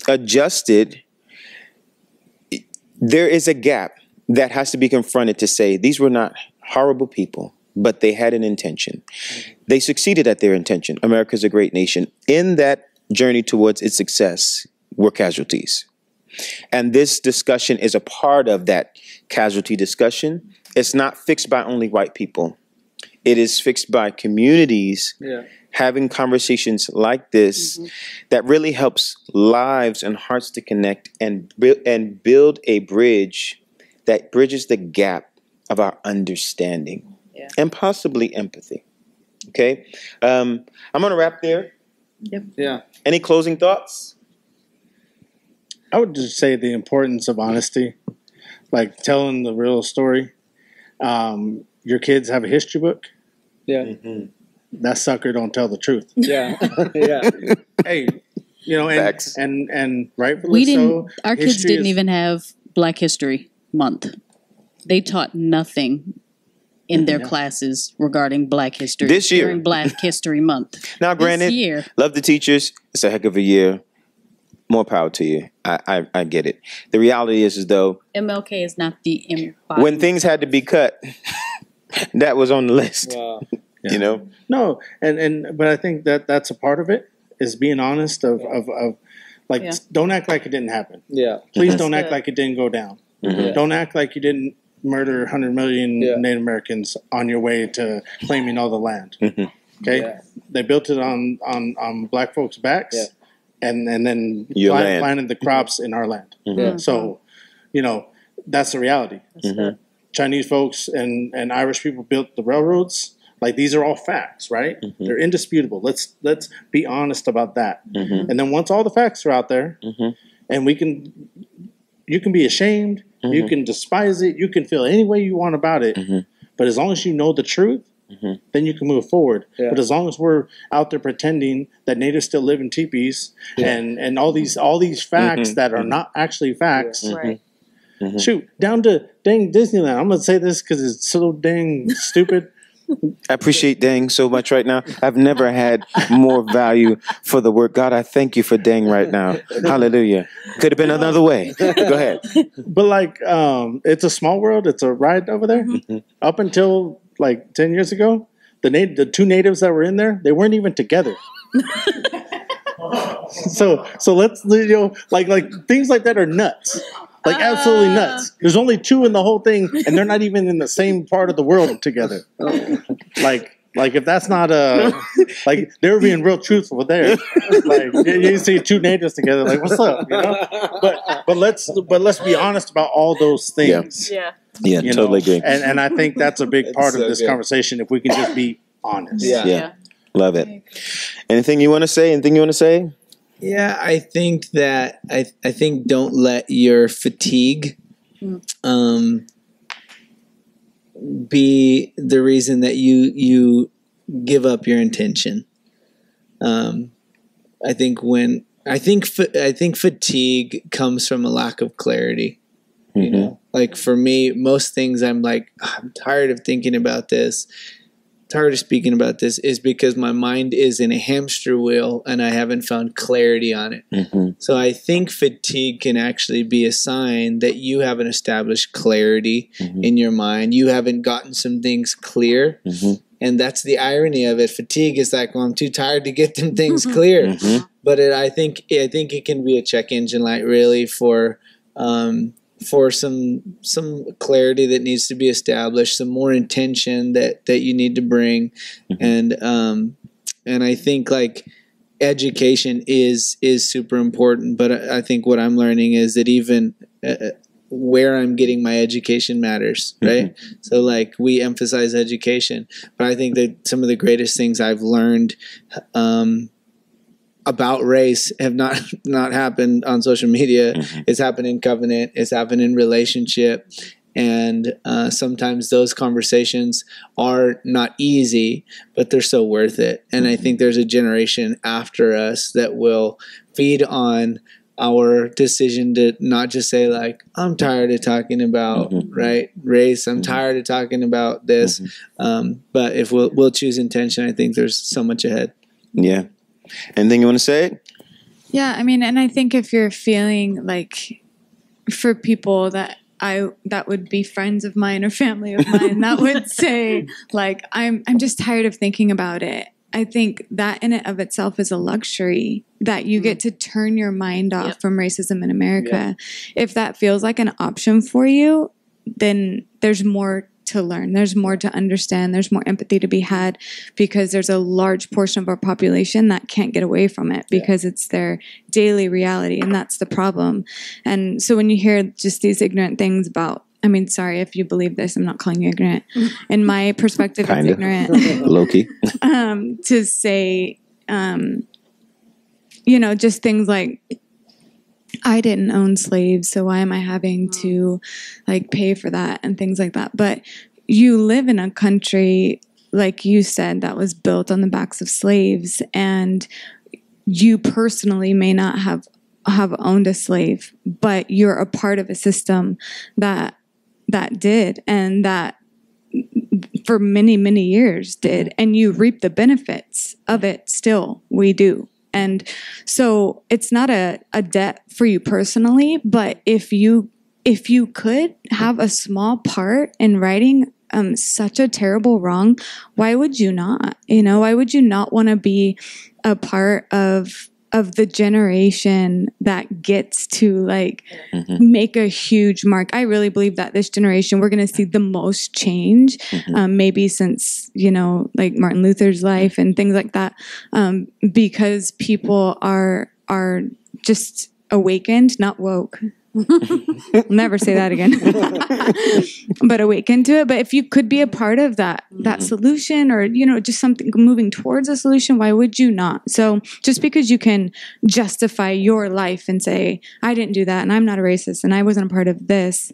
adjusted. There is a gap that has to be confronted to say these were not horrible people, but they had an intention. They succeeded at their intention. America's a great nation. In that journey towards its success were casualties. And this discussion is a part of that casualty discussion. It's not fixed by only white people. It is fixed by communities having conversations like this that really helps lives and hearts to connect and build a bridge that bridges the gap of our understanding and possibly empathy. Okay? I'm going to wrap there. Yep. Yeah. Any closing thoughts? I would just say the importance of honesty, like telling the real story. Your kids have a history book. Yeah. Mm-hmm. That sucker don't tell the truth. Yeah. Yeah. Hey, you know, Facts. and rightfully so. Our kids history didn't is- even have Black History Month. They taught nothing in their classes regarding Black history This year. during Black History Month. Now, granted, This year. love the teachers. It's a heck of a year. More power to you. I get it. The reality is though, MLK is not the embodiment. when things had to be cut, that was on the list. Wow. You know? No, but I think that's a part of it is being honest of like Yeah. don't act like it didn't happen. Yeah. Please That's don't act good. like it didn't go down. Mhm. Don't act like you didn't murder 100 million Yeah. Native Americans on your way to claiming all the land. Mhm. Okay, Yeah. they built it on black folks' backs, Yeah. and then Your land. planted the crops in our land. Mhm. So, you know, that's the reality. Mhm. Chinese folks and Irish people built the railroads. Like these are all facts, right? Mhm. They're indisputable. Let's be honest about that. Mhm. And then once all the facts are out there, Mhm. and you can be ashamed, you Mhm. can despise it, you can feel any way you want about it. Mhm. But as long as you know the truth, Mhm. then you can move forward. Yeah. But as long as we're out there pretending that natives still live in teepees and all these facts Mhm. that are not actually facts. Right. Mhm. Shoot, down to dang Disneyland. I'm gonna say this because it's so dang stupid. I appreciate Dang so much right now. I've never had more value for the work. God, I thank you for Dang right now. Hallelujah. Could have been another way. Go ahead. But like, it's a small world. It's a ride over there. Mm-hmm. Up until like 10 years ago, the two natives that were in there, they weren't even together. so let's like things like that are nuts. Like absolutely nuts. There's only two in the whole thing, and they're not even in the same part of the world together. Like if that's not like they were being real truthful there. Like you see two natives together, like what's up, you know? But let's be honest about all those things. Yeah. Yeah, You totally know? agree. And I think that's a big part so of this good. conversation if we can just be honest. Yeah. Yeah. Love it. Anything you want to say? Anything you want to say? Yeah, I think that I think don't let your fatigue be the reason that you give up your intention. I think fatigue comes from a lack of clarity. You know, like for me, most things I'm like, I'm tired of thinking about this, tired of speaking about this, is because my mind is in a hamster wheel and I haven't found clarity on it. So I think fatigue can actually be a sign that you haven't established clarity in your mind. You haven't gotten some things clear. And that's the irony of it. Fatigue is like, well, I'm too tired to get them things clear. But I think it can be a check engine light really for some clarity that needs to be established, some more intention that you need to bring, and I think like education is super important. But I think what I'm learning is that even where I'm getting my education matters, right? So like we emphasize education, but I think that some of the greatest things I've learned about race have not happened on social media. It's happened in covenant. It's happened in relationship. And sometimes those conversations are not easy, but they're so worth it. And I think there's a generation after us that will feed on our decision to not just say like, I'm tired of talking about right race. I'm tired of talking about this. But if we'll choose intention, I think there's so much ahead. Yeah. Anything you want to say? Yeah, I mean, and I think if you're feeling like for people that would be friends of mine or family of mine that would say like, I'm just tired of thinking about it. I think that in and of itself is a luxury that you get to turn your mind off from racism in America. If that feels like an option for you, then there's more to learn. There's more to understand. There's more empathy to be had because there's a large portion of our population that can't get away from it because it's their daily reality. And that's the problem. And so when you hear just these ignorant things about, I mean, sorry if you believe this, I'm not calling you ignorant. In my perspective, it's ignorant. Low-key. To say, you know, just things like, I didn't own slaves, so why am I having to like pay for that and things like that? But you live in a country, like you said, that was built on the backs of slaves, and you personally may not have owned a slave, but you're a part of a system that did, and that for many, many years did, and you reap the benefits of it still. We do. And so it's not a debt for you personally, but if you could have a small part in righting such a terrible wrong, why would you not? You know, why would you not want to be a part of the generation that gets to like make a huge mark? I really believe that this generation, we're going to see the most change, maybe since, you know, like Martin Luther's life and things like that, because people are just awakened, not woke. I'll never say that again. But awaken to it. But if you could be a part of that solution, or, you know, just something moving towards a solution, why would you not? So just because you can justify your life and say, I didn't do that and I'm not a racist and I wasn't a part of this,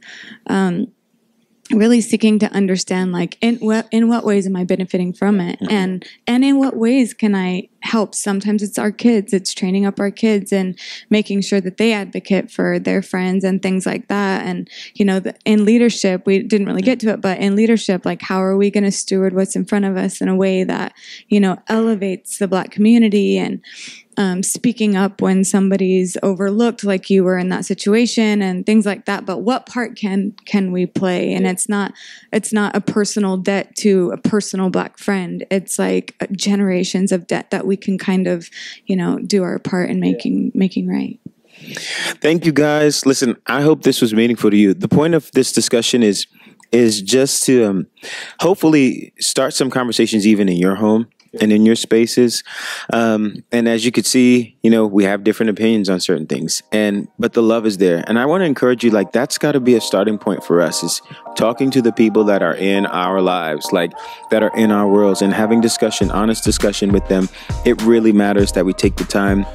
really seeking to understand, like, in what ways am I benefiting from it? And in what ways can I help? Sometimes it's our kids, it's training up our kids and making sure that they advocate for their friends and things like that. And, you know, in leadership, we didn't really get to it, but in leadership, like, how are we going to steward what's in front of us in a way that, you know, elevates the Black community, and speaking up when somebody's overlooked, like you were in that situation, and things like that. But what part can we play? And it's not a personal debt to a personal Black friend. It's like generations of debt that we can kind of, you know, do our part in making right. Thank you, guys. Listen, I hope this was meaningful to you. The point of this discussion is just to hopefully start some conversations even in your home and in your spaces. And as you could see, you know, we have different opinions on certain things, but the love is there. And I want to encourage you, like, that's got to be a starting point for us, is talking to the people that are in our lives, like, that are in our worlds, and having honest discussion with them. It really matters that we take the time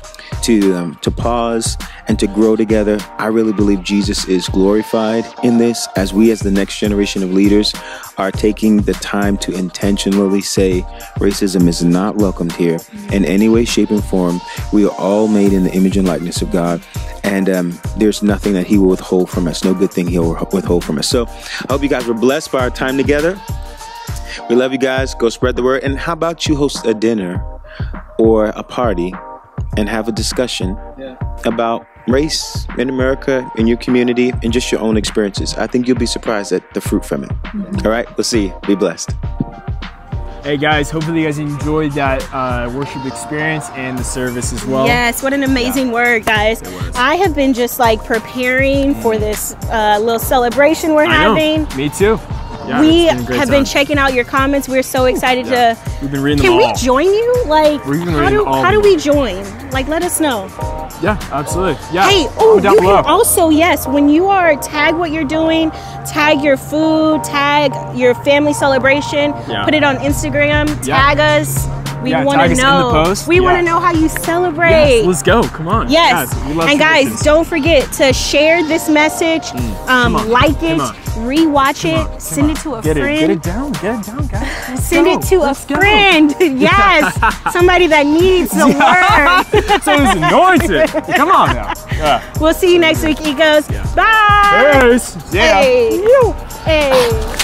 to pause and to grow together. I really believe Jesus is glorified in this as we, as the next generation of leaders, are taking the time to intentionally say racism is not welcomed here in any way, shape, and form. We are all made in the image and likeness of God, and there's nothing that He will withhold from us. No good thing He'll withhold from us. So I hope you guys were blessed by our time together. We love you guys. Go spread the word. And how about you host a dinner or a party and have a discussion about race in America, in your community, and just your own experiences. I think you'll be surprised at the fruit from it. All right, we'll see you. Be blessed. Hey guys, hopefully you guys enjoyed that worship experience and the service as well. Yes, what an amazing word, guys. I have been just like preparing for this little celebration we're having. Me too. Yeah, we have been checking out your comments. We're so excited to. We've been reading them all. Can we join you? Like, how do we join? Like, let us know. Yeah, absolutely. Yeah. Hey, you can also, when you are, tag what you're doing, tag your food, tag your family celebration, put it on Instagram, tag us. We want to know. We want to know how you celebrate. Yes, let's go. Come on. Yes. We love and guys, don't forget to share this message, like it, rewatch it, send it to a friend. Get it down, guys. Send it to a friend. Yes. Somebody that needs the word. Someone's anointed. Come on now. Yeah. We'll see you next week, Ecos. Bye. Peace. Yeah. Hey.